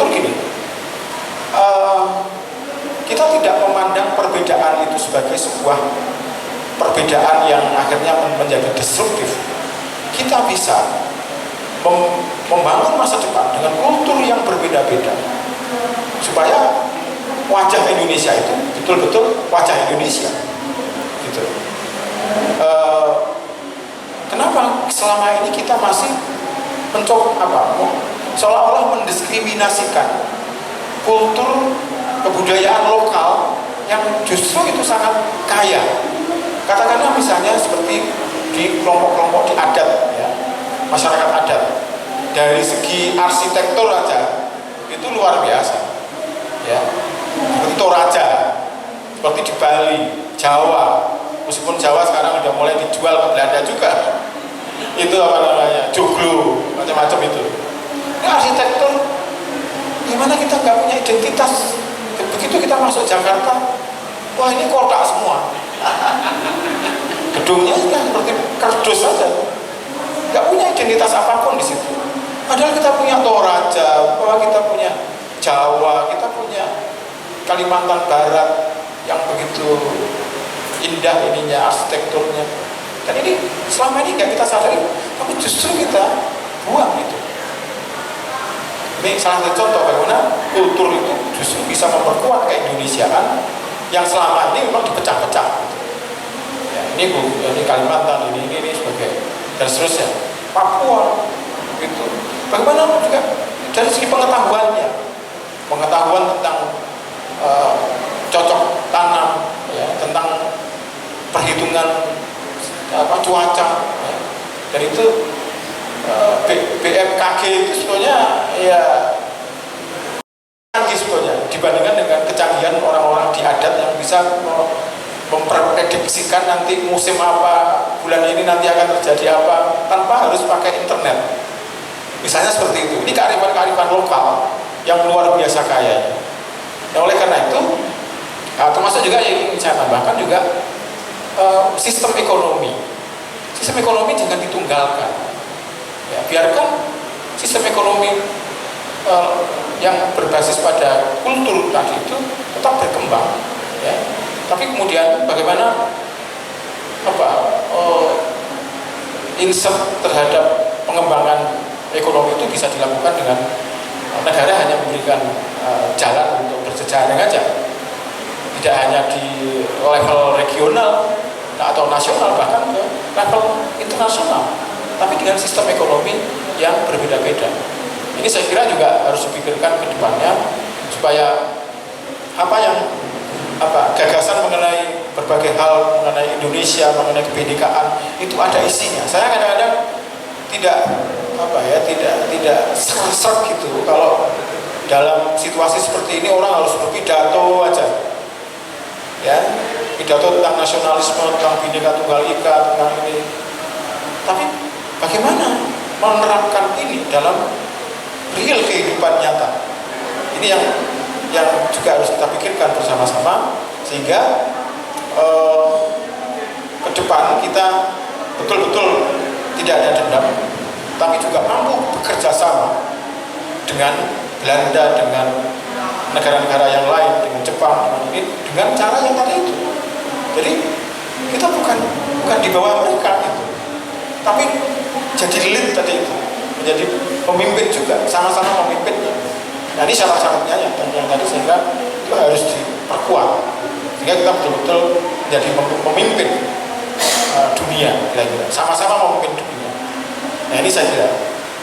gini, kita tidak memandang perbedaan itu sebagai sebuah perbedaan yang akhirnya menjadi destruktif. Kita bisa membangun masa depan dengan kultur yang berbeda-beda supaya wajah Indonesia itu betul-betul wajah Indonesia gitu. Kenapa selama ini kita masih mencoba seolah-olah mendiskriminasikan kultur kebudayaan lokal yang justru itu sangat kaya. Katakanlah misalnya seperti di kelompok-kelompok di adat, ya, masyarakat adat, dari segi arsitektur aja itu luar biasa, ya. Seperti Toraja, seperti di Bali, Jawa, meskipun Jawa sekarang udah mulai dijual ke Belanda juga, itu joglo, macam-macam itu. Ini arsitektur, gimana kita nggak punya identitas? Begitu kita masuk Jakarta, wah ini kotak semua. Gedungnya seperti kardus saja, nggak punya identitas apapun di situ. Padahal kita punya Toraja, kita punya Jawa, kita punya Kalimantan Barat yang begitu indah ininya, arsitekturnya. Dan ini selama ini nggak kita sadari, tapi justru kita buang itu. Ini salah satu contoh bagaimana kultur itu justru bisa memperkuat keindonesiaan yang selama ini memang dipecah-pecah. Ya, ini Kalimantan, ini sebagai dan seterusnya. Papua, gitu. Bagaimana juga dari segi pengetahuannya, pengetahuan tentang cocok tanam, ya, tentang perhitungan cuaca, ya. Dan itu BMKG itu sebetulnya ya canggih sebetulnya dibandingkan dengan kecanggihan orang-orang di adat yang bisa memprediksikan nanti musim apa, bulan ini nanti akan terjadi apa tanpa harus pakai internet. Misalnya seperti itu. Ini kearifan-kearifan lokal yang luar biasa kaya. Nah, oleh karena itu, termasuk juga yang ingin saya tambahkan juga sistem ekonomi. Sistem ekonomi jangan ditunggalkan. Ya, biarkan sistem ekonomi yang berbasis pada kultur tadi itu tetap berkembang, ya. Tapi kemudian bagaimana insert terhadap pengembangan ekonomi itu bisa dilakukan dengan negara hanya memberikan jalan untuk berjejaring aja, tidak hanya di level regional atau nasional, bahkan ke level internasional, tapi dengan sistem ekonomi yang berbeda-beda. Ini saya kira juga harus dipikirkan ke depannya supaya gagasan mengenai berbagai hal mengenai Indonesia, mengenai kebinekaan itu ada isinya. Saya kadang-kadang tidak serak gitu kalau dalam situasi seperti ini orang harus berpidato aja, ya, pidato tentang nasionalisme, tentang Bhinneka Tunggal Ika, tentang ini. Tapi bagaimana menerapkan ini dalam real kehidupan nyata? Ini yang juga harus kita pikirkan bersama-sama, sehingga ke depan kita betul-betul tidak ada dendam, tapi juga mampu bekerja sama dengan Belanda, dengan negara-negara yang lain, dengan Jepang, dengan cara yang tadi itu. Jadi kita bukan di bawah mereka gitu, tapi jadi lead tadi itu, menjadi pemimpin juga, sama-sama memimpinnya. Nah ini syarat-syaratnya yang tadi, sehingga itu harus diperkuat, sehingga kita betul-betul menjadi pemimpin dunia, kira-kira sama-sama memimpin dunia. Nah ini saya kira.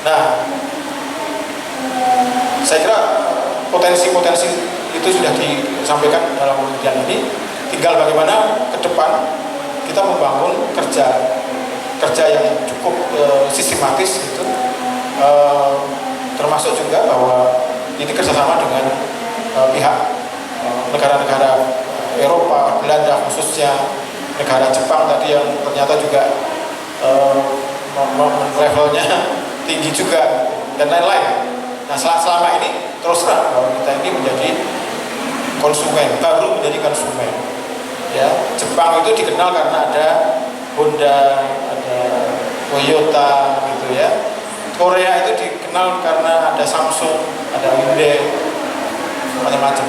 Nah saya kira potensi-potensi itu sudah disampaikan dalam penelitian ini. Tinggal bagaimana ke depan kita membangun kerja yang cukup sistematis gitu, termasuk juga bahwa ini kerjasama dengan pihak negara-negara Eropa, Belanda khususnya, negara Jepang tadi yang ternyata juga levelnya tinggi juga, dan lain-lain. Nah selama ini terus terang bahwa kita ini menjadi konsumen, baru menjadi konsumen. Ya, Jepang itu dikenal karena ada Honda, ada Toyota gitu ya. Korea itu dikenal karena ada Samsung, ada Hyundai, macam-macam.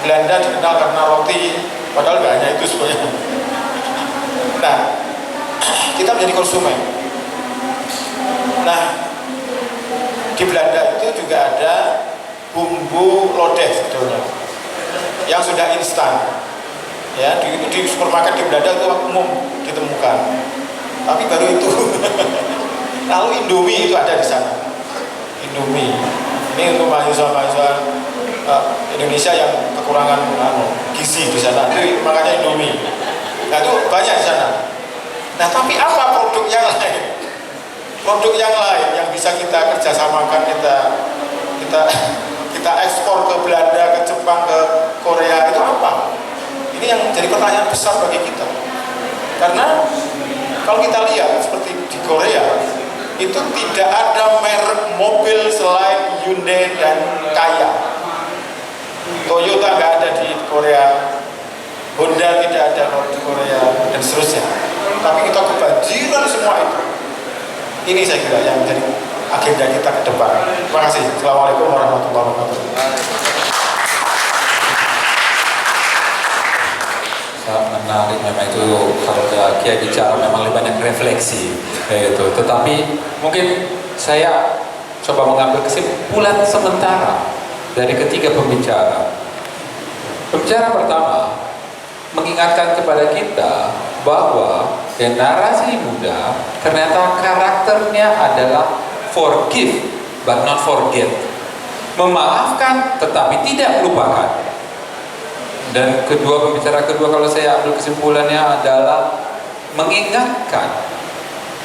Belanda dikenal karena roti, padahal nggak hanya itu sebenarnya. Nah, kita menjadi konsumen. Nah, di Belanda itu juga ada bumbu lodeh sebetulnya yang sudah instan, ya, di supermarket di Belanda itu umum ditemukan, tapi baru itu. Lalu Indomie itu ada di sana, Indomie ini untuk mahasiswa Indonesia yang kekurangan gizi di sana, itu makanya Indomie. Nah itu banyak di sana. Nah tapi apa produk yang lain? Produk yang lain yang bisa kita kerjasamakan, kita ekspor ke Belanda, ke Jepang, ke Korea, itu apa? Ini yang jadi pertanyaan besar bagi kita. Karena kalau kita lihat seperti di Korea, itu tidak ada merek mobil selain Hyundai dan Kia. Toyota nggak ada di Korea, Honda tidak ada di Korea, dan seterusnya. Tapi kita kebanjiran semua itu. Ini saya kira yang menjadi agenda kita ke depan. Terima kasih. Assalamualaikum warahmatullahi wabarakatuh. Menarik memang itu, kalau Kiai bicara memang lebih banyak refleksi itu. Tetapi mungkin saya coba mengambil kesimpulan sementara dari ketiga pembicara. Pembicara pertama mengingatkan kepada kita bahwa generasi muda ternyata karakternya adalah forgive but not forget, memaafkan tetapi tidak melupakan. Dan pembicara kedua kalau saya ambil kesimpulannya adalah mengingatkan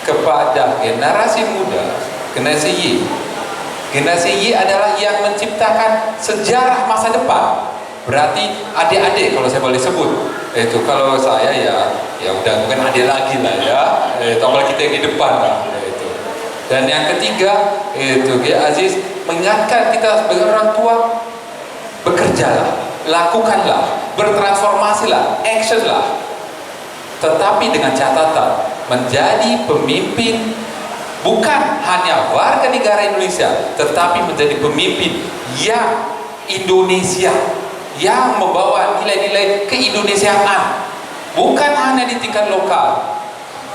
kepada generasi muda, generasi Y. Generasi Y adalah yang menciptakan sejarah masa depan. Berarti adik-adik kalau saya boleh sebut. Itu kalau saya ya udah bukan adik lagi lah ya. Apalagi kita yang di depan lah. Itu. Dan yang ketiga itu ya Aziz mengingatkan kita sebagai orang tua, bekerjalah, lakukanlah, bertransformasilah, actionlah. Tetapi dengan catatan menjadi pemimpin bukan hanya warga negara Indonesia, tetapi menjadi pemimpin yang Indonesia, yang membawa nilai-nilai keindonesiaan, bukan hanya di tingkat lokal,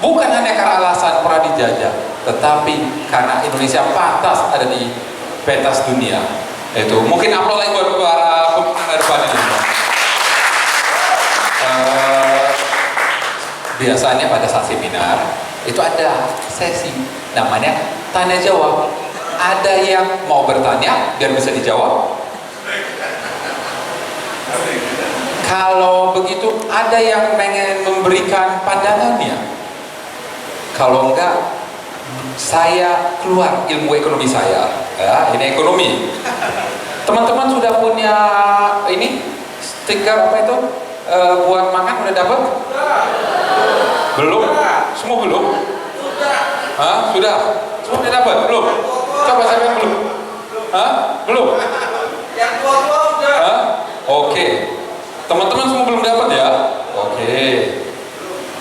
bukan hanya karena alasan pernah dijajah, tetapi karena Indonesia pantas ada di pentas dunia. Itu mungkin aplaus lagi buat para pemimpin ini. Biasanya pada saat seminar itu ada sesi namanya tanya jawab. Ada yang mau bertanya biar bisa dijawab. Kalau begitu ada yang pengen memberikan pandangannya. Kalau enggak, saya keluar ilmu ekonomi saya. Ya, ini ekonomi. Teman-teman sudah punya ini stiker apa itu buat makan udah dapat? Belum? Semua belum? Hah? Sudah? Semua udah dapat? Belum? Coba siapa yang belum? Hah? Belum? Yang tua-tua udah. Hah? Oke. Teman-teman semua belum dapat ya? Oke.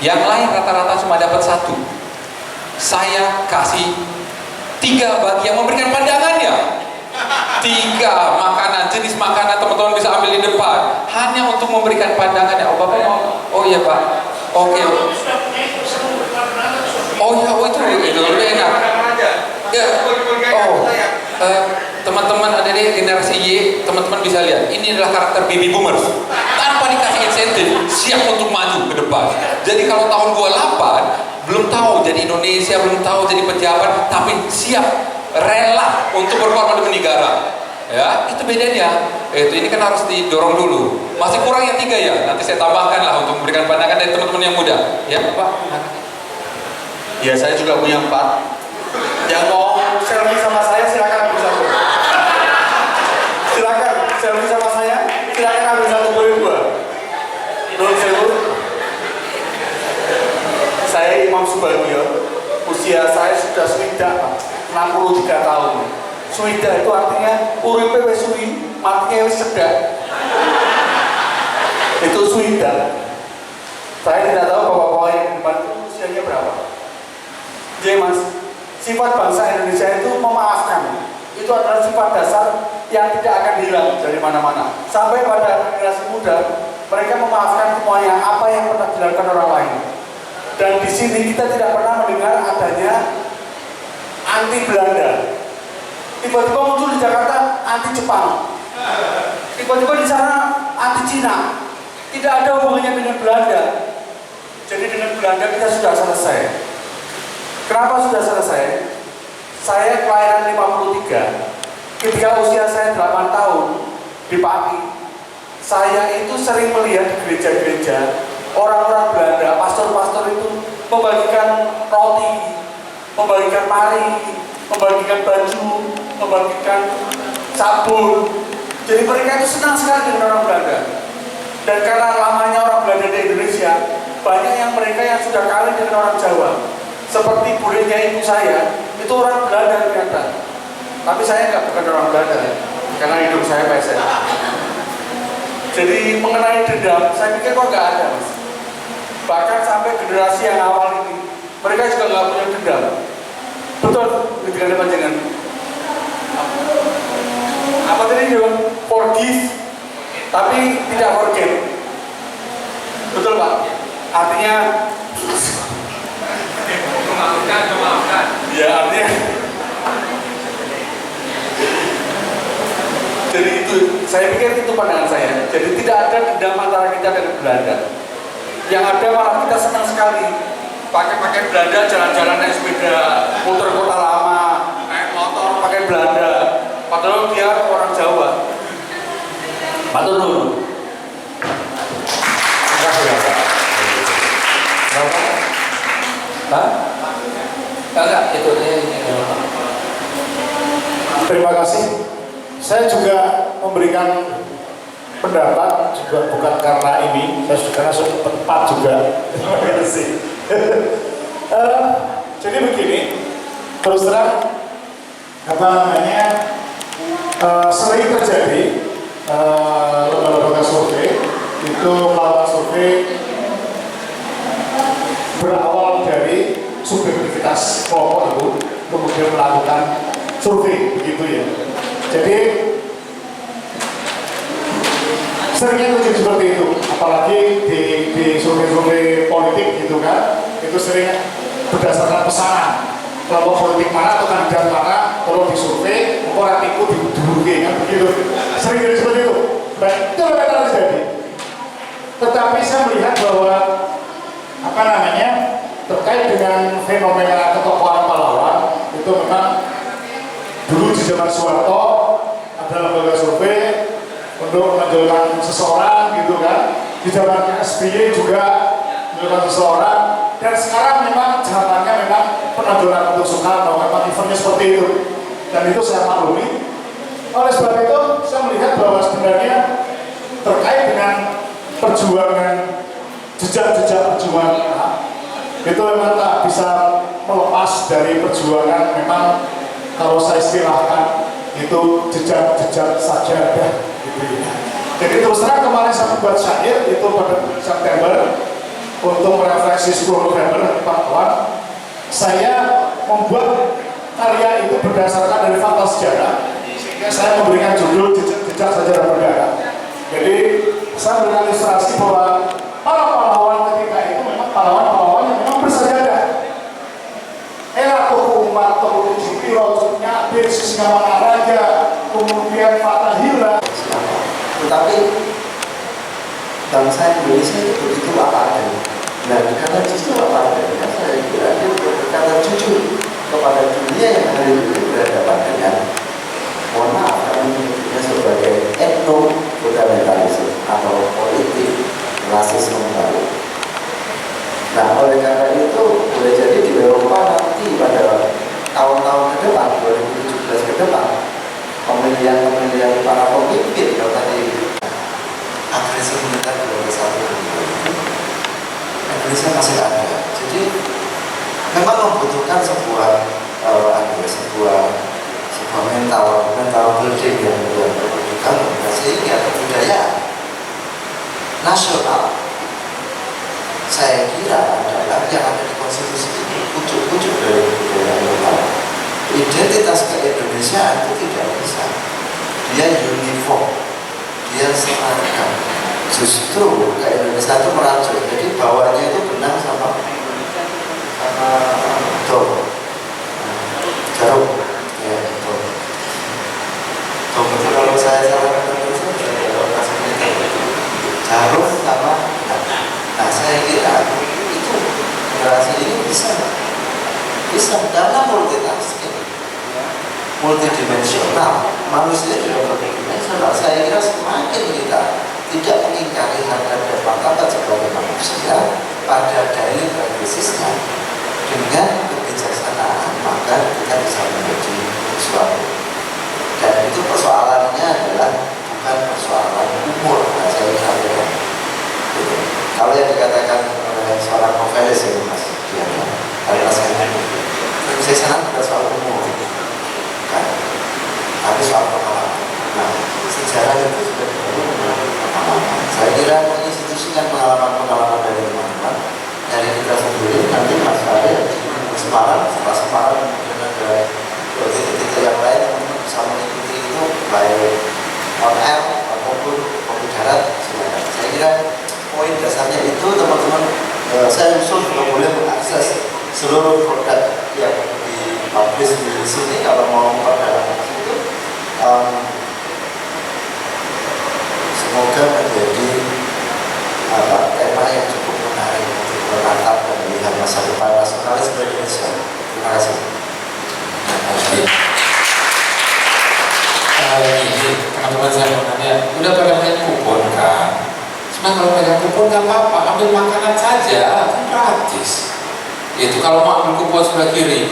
Yang lain rata-rata cuma dapat 1. Saya kasih 3 bagi yang memberikan pandangannya. 3 makanan, jenis makanan teman-teman bisa ambil di depan hanya untuk memberikan pandangannya. Oh Bapak mau? Oh iya Pak. Oke. Oh iya, oh itu udah enak. Ya. Oh, teman-teman ada di generasi Y, teman-teman bisa lihat. Ini adalah karakter baby boomers. Tanpa dikasih insentif, siap untuk maju ke depan. Jadi kalau tahun 28 belum tahu jadi Indonesia, belum tahu jadi pejabat, tapi siap rela untuk berkorban demi negara. Ya, itu bedanya. Ini kan harus didorong dulu. Masih kurang yang 3 ya. Nanti saya tambahkan lah untuk memberikan pandangan dari teman-teman yang muda. Ya, Pak. Ya, saya juga punya 4. Yang mau selfie sama saya silakan ambil 1. Silakan selfie sama saya, silakan ambil 1, boleh 2. Menurut saya Imam Subagio, usia saya sudah swidak 63 tahun. Swidak itu artinya uripe wis suwi, matine wis cedak. Itu swidak. Saya tidak tahu bapak-bapak yang di depan itu usianya berapa. Jadi Mas, sifat bangsa Indonesia itu memaafkan. Itu adalah sifat dasar yang tidak akan hilang dari mana-mana. Sampai pada generasi muda, mereka memaafkan semuanya apa yang pernah dilakukan orang lain. Dan di sini kita tidak pernah mendengar adanya anti Belanda. Tiba-tiba muncul di Jakarta anti Jepang. Tiba-tiba di sana anti Cina. Tidak ada hubungannya dengan Belanda. Jadi dengan Belanda kita sudah selesai. Kenapa sudah selesai? Saya kelahiran 53. Ketika usia saya 8 tahun di Pati, saya itu sering melihat di gereja-gereja orang-orang Belanda, pastor-pastor itu membagikan roti, membagikan mari, membagikan baju, membagikan sabun. Jadi mereka itu senang sekali dengan orang Belanda. Dan karena lamanya orang Belanda di Indonesia, banyak yang mereka yang sudah kawin dengan orang Jawa. Seperti budenya ibu saya, itu orang Belanda ternyata. Tapi saya bukan orang Belanda, karena hidup saya PSN. Jadi mengenai dendam, saya pikir kok nggak ada, Mas. Bahkan sampai generasi yang awal ini, mereka juga nggak punya dendam. Betul, ketika ada panjangan. Apa tadi dia? Forgive, tapi tidak forget. Betul Pak? Artinya memaafkan. Ya artinya. Jadi itu, saya pikir itu pandangan saya. Jadi tidak ada dendam antara kita dengan Belanda. Yang ada malah kita senang sekali pakai Belanda, jalan-jalan naik sepeda, muter kota lama, naik motor pakai Belanda. Padahal dia orang Jawa. Matur nuwun. Terima kasih ya Pak. Hah? Enggak, ikutnya ini. Terima kasih. Saya juga memberikan pendapat juga bukan karena ini, saya karena tempat juga. Terima kasih. Jadi begini, terus terang apa namanya sering terjadi lembaga survei itu melakukan survei berawal dari subjektivitas kelompok itu kemudian melakukan survei begitu ya. Jadi seringnya terjadi seperti itu, apalagi di survei-survei politik gitu kan, itu sering berdasarkan pesanan kelompok politik mana atau kandidat mana, kalau disurvei, orang ikut diduduki kan begitu, sering jadi seperti itu. Baik, itu yang terjadi. Tetapi saya melihat bahwa apa namanya terkait dengan fenomena ketokohan pahlawan itu memang dulu di zaman Soeharto ada lembaga survei untuk menonjolkan seseorang gitu kan, di zaman SBY juga menonjolkan seseorang, dan sekarang memang zamannya memang penonjolan untuk Soekarno, memang eventnya seperti itu, dan itu saya maklumi. oleh sebab itu saya melihat bahwa sebenarnya terkait dengan perjuangan, jejak-jejak perjuangan kita, itu memang tak bisa melepas dari perjuangan. Memang kalau saya istilahkan itu jejak-jejak sajadah gitu ya. Jadi terus terang kemarin saya buat syair itu pada September untuk merefleksi 10 November 40-an. Saya membuat karya itu berdasarkan dari fakta sejarah, sehingga saya memberikan judul jejak sejarah berdarah. Jadi saya memberikan ilustrasi bahwa para pahlawan ketika itu memang pahlawan-pahlawan yang memang bersejarah. Era Tokoh Umar, Tokoh Jipiro, Nyabir, Sisingamangaraja, kemudian Fatahillah. Tetapi bangsa Indonesia itu begitu apa adanya. Nah, karena justru apa adanya, saya kira dia berkata jujur kepada dunia yang hari ini berhadapan dengan, mohon maaf, kami menyebutnya sebagai etno-fundamentalisme atau politik rasisme baru. Nah, oleh karena itu boleh jadi di Eropa nanti pada tahun-tahun ke depan, 2017 ke depan, pemilihan para pemimpin kalau tadi agresi militer sebagai satu Indonesia masih ada. Jadi memang membutuhkan sebuah mental building yang berkebutuhan, sehingga kebudayaan nasional saya kira adalah yang ada di konstitusi ini, pucuk-pucuk dari kebudayaan lokal. Identitas keindonesiaan itu tidak bisa, dia uniform, dia seragam. Justru ke Indonesia itu meracun, jadi bawahnya itu benang sama jarum, ya dom. Dom itu kalau saya salah jarum sama. Nah, saya kira itu generasi ini bisa karena multitasking, multidimensional, manusia juga multidimensional. Saya kira semakin kita tidak mengingkari harkat dan martabat sebagai manusia pada daily practice-nya dengan kebijaksanaan, maka kita bisa menjadi sesuatu. Dan itu persoalannya adalah bukan persoalan umur. Nah, saya kira kalau yang dikatakan oleh seorang novelis itu Mas Diana, adalah saya senang pada soal umur, kan? Tapi soal pengalaman. Nah, sejarah itu sudah dibangun pengalaman. Saya kira menginstitusikan pengalaman-pengalaman dari teman-teman, dari kita sendiri. Nanti Mas ada Semarang, setelah Semarang mungkin ada titik-titik yang lain teman-teman bisa mengikuti itu baik on air maupun kopi darat. Silakan. Saya kira poin dasarnya itu teman-teman, saya usul juga boleh mengakses seluruh produk yang dipublish di sini kalau mau memperdalam itu. Semoga menjadi tema yang cukup menarik untuk menatap dan melihat masa depan nasionalisme Indonesia. Terima kasih. Ini teman-teman saya mau nanya, udah pada main kupon kan? Cuma kalau pegang kupon nggak apa-apa, ambil makanan saja, kan gratis. Itu kalau mau ambil kupon sebelah kiri,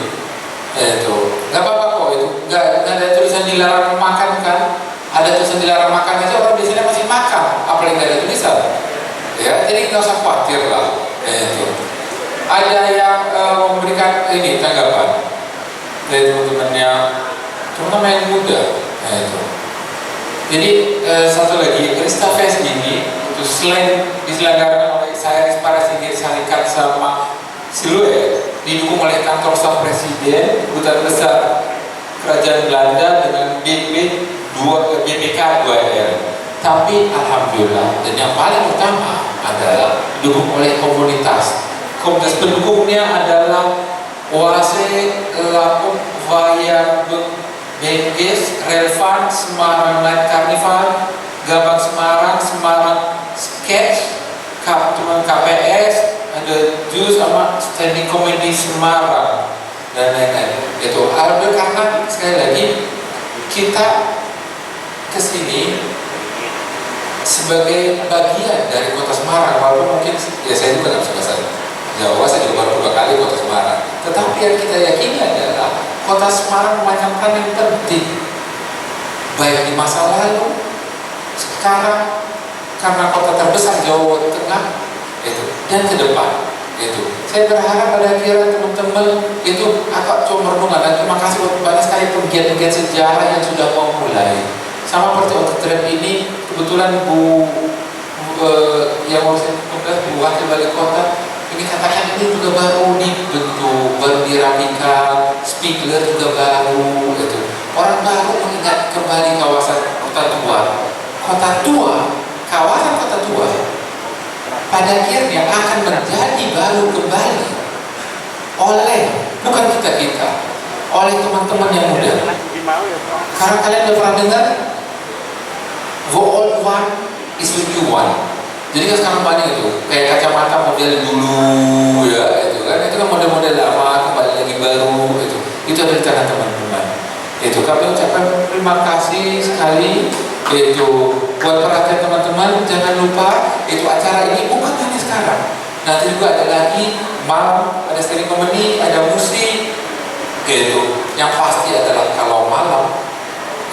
itu nggak apa-apa kok, itu nggak ada tulisan dilarang makan kan? Ada tulisan dilarang makan aja orang di sini masih makan, apalagi nggak ada tulisan. Ya, jadi nggak usah khawatir lah. Itu ada yang memberikan ini tanggapan dari teman-temannya, terutama yang muda. Itu. Jadi satu lagi, Krista Fest ini itu selain diselenggarakan oleh saya Inspirasi Syarikat sama Siluet, didukung oleh kantor staf presiden, Duta Besar Kerajaan Belanda dengan BPK 2R. Tapi alhamdulillah, dan yang paling utama adalah didukung oleh komunitas. Komunitas pendukungnya adalah Oase Lapuk Vaya Bengkes, Relvan, Semarang Night Carnival, Gabang Semarang, Semarang Sketch, teman KPS, ada Jus sama Standing Comedy Semarang dan lain-lain. Itu ada karena sekali lagi kita kesini sebagai bagian dari Kota Semarang, walaupun mungkin ya saya juga nggak bisa bahasa Jawa, saya juga baru 2 kali Kota Semarang. Tetapi yang kita yakini adalah Kota Semarang memainkan peran yang penting baik di masa lalu, sekarang, karena kota terbesar Jawa Tengah itu, dan ke depan itu. Saya berharap pada akhirnya teman-teman itu agak coba merenungkan, dan terima kasih banyak sekali penggiat-penggiat sejarah yang sudah mau mulai. Sama seperti Ototrep ini, kebetulan Bu yang urusan Bu Wakil Wali Kota ini katakan ini juga baru dibentuk, baru dirapikan, speaker juga baru gitu. Orang baru mengingat kembali kawasan Kota Tua. Kota Tua, kawasan Kota Tua pada akhirnya akan menjadi baru kembali oleh, bukan kita, oleh teman-teman yang muda. Karena kalian udah pernah dengar the old one is the new one. Jadi kan sekarang banyak itu, kayak kacamata model dulu ya, itu kan model-model lama kembali lagi baru itu. Itu ada di tangan teman-teman. Itu kami ucapkan terima kasih sekali. Itu buat perhatian teman-teman, jangan lupa itu acara ini bukan hanya sekarang. Nanti juga ada lagi malam, ada standing comedy, ada musik. Itu yang pasti adalah kalau malam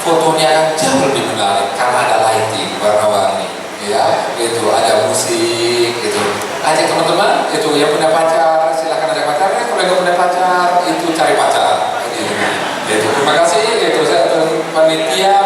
fotonya akan jauh lebih menarik karena ada lighting warna-warni. Ya, itu ada musik, itu ajak teman-teman, itu yang punya pacar silakan ajak pacarnya, kalau yang punya pacar itu cari pacar. Itu terima kasih, itu saya panitia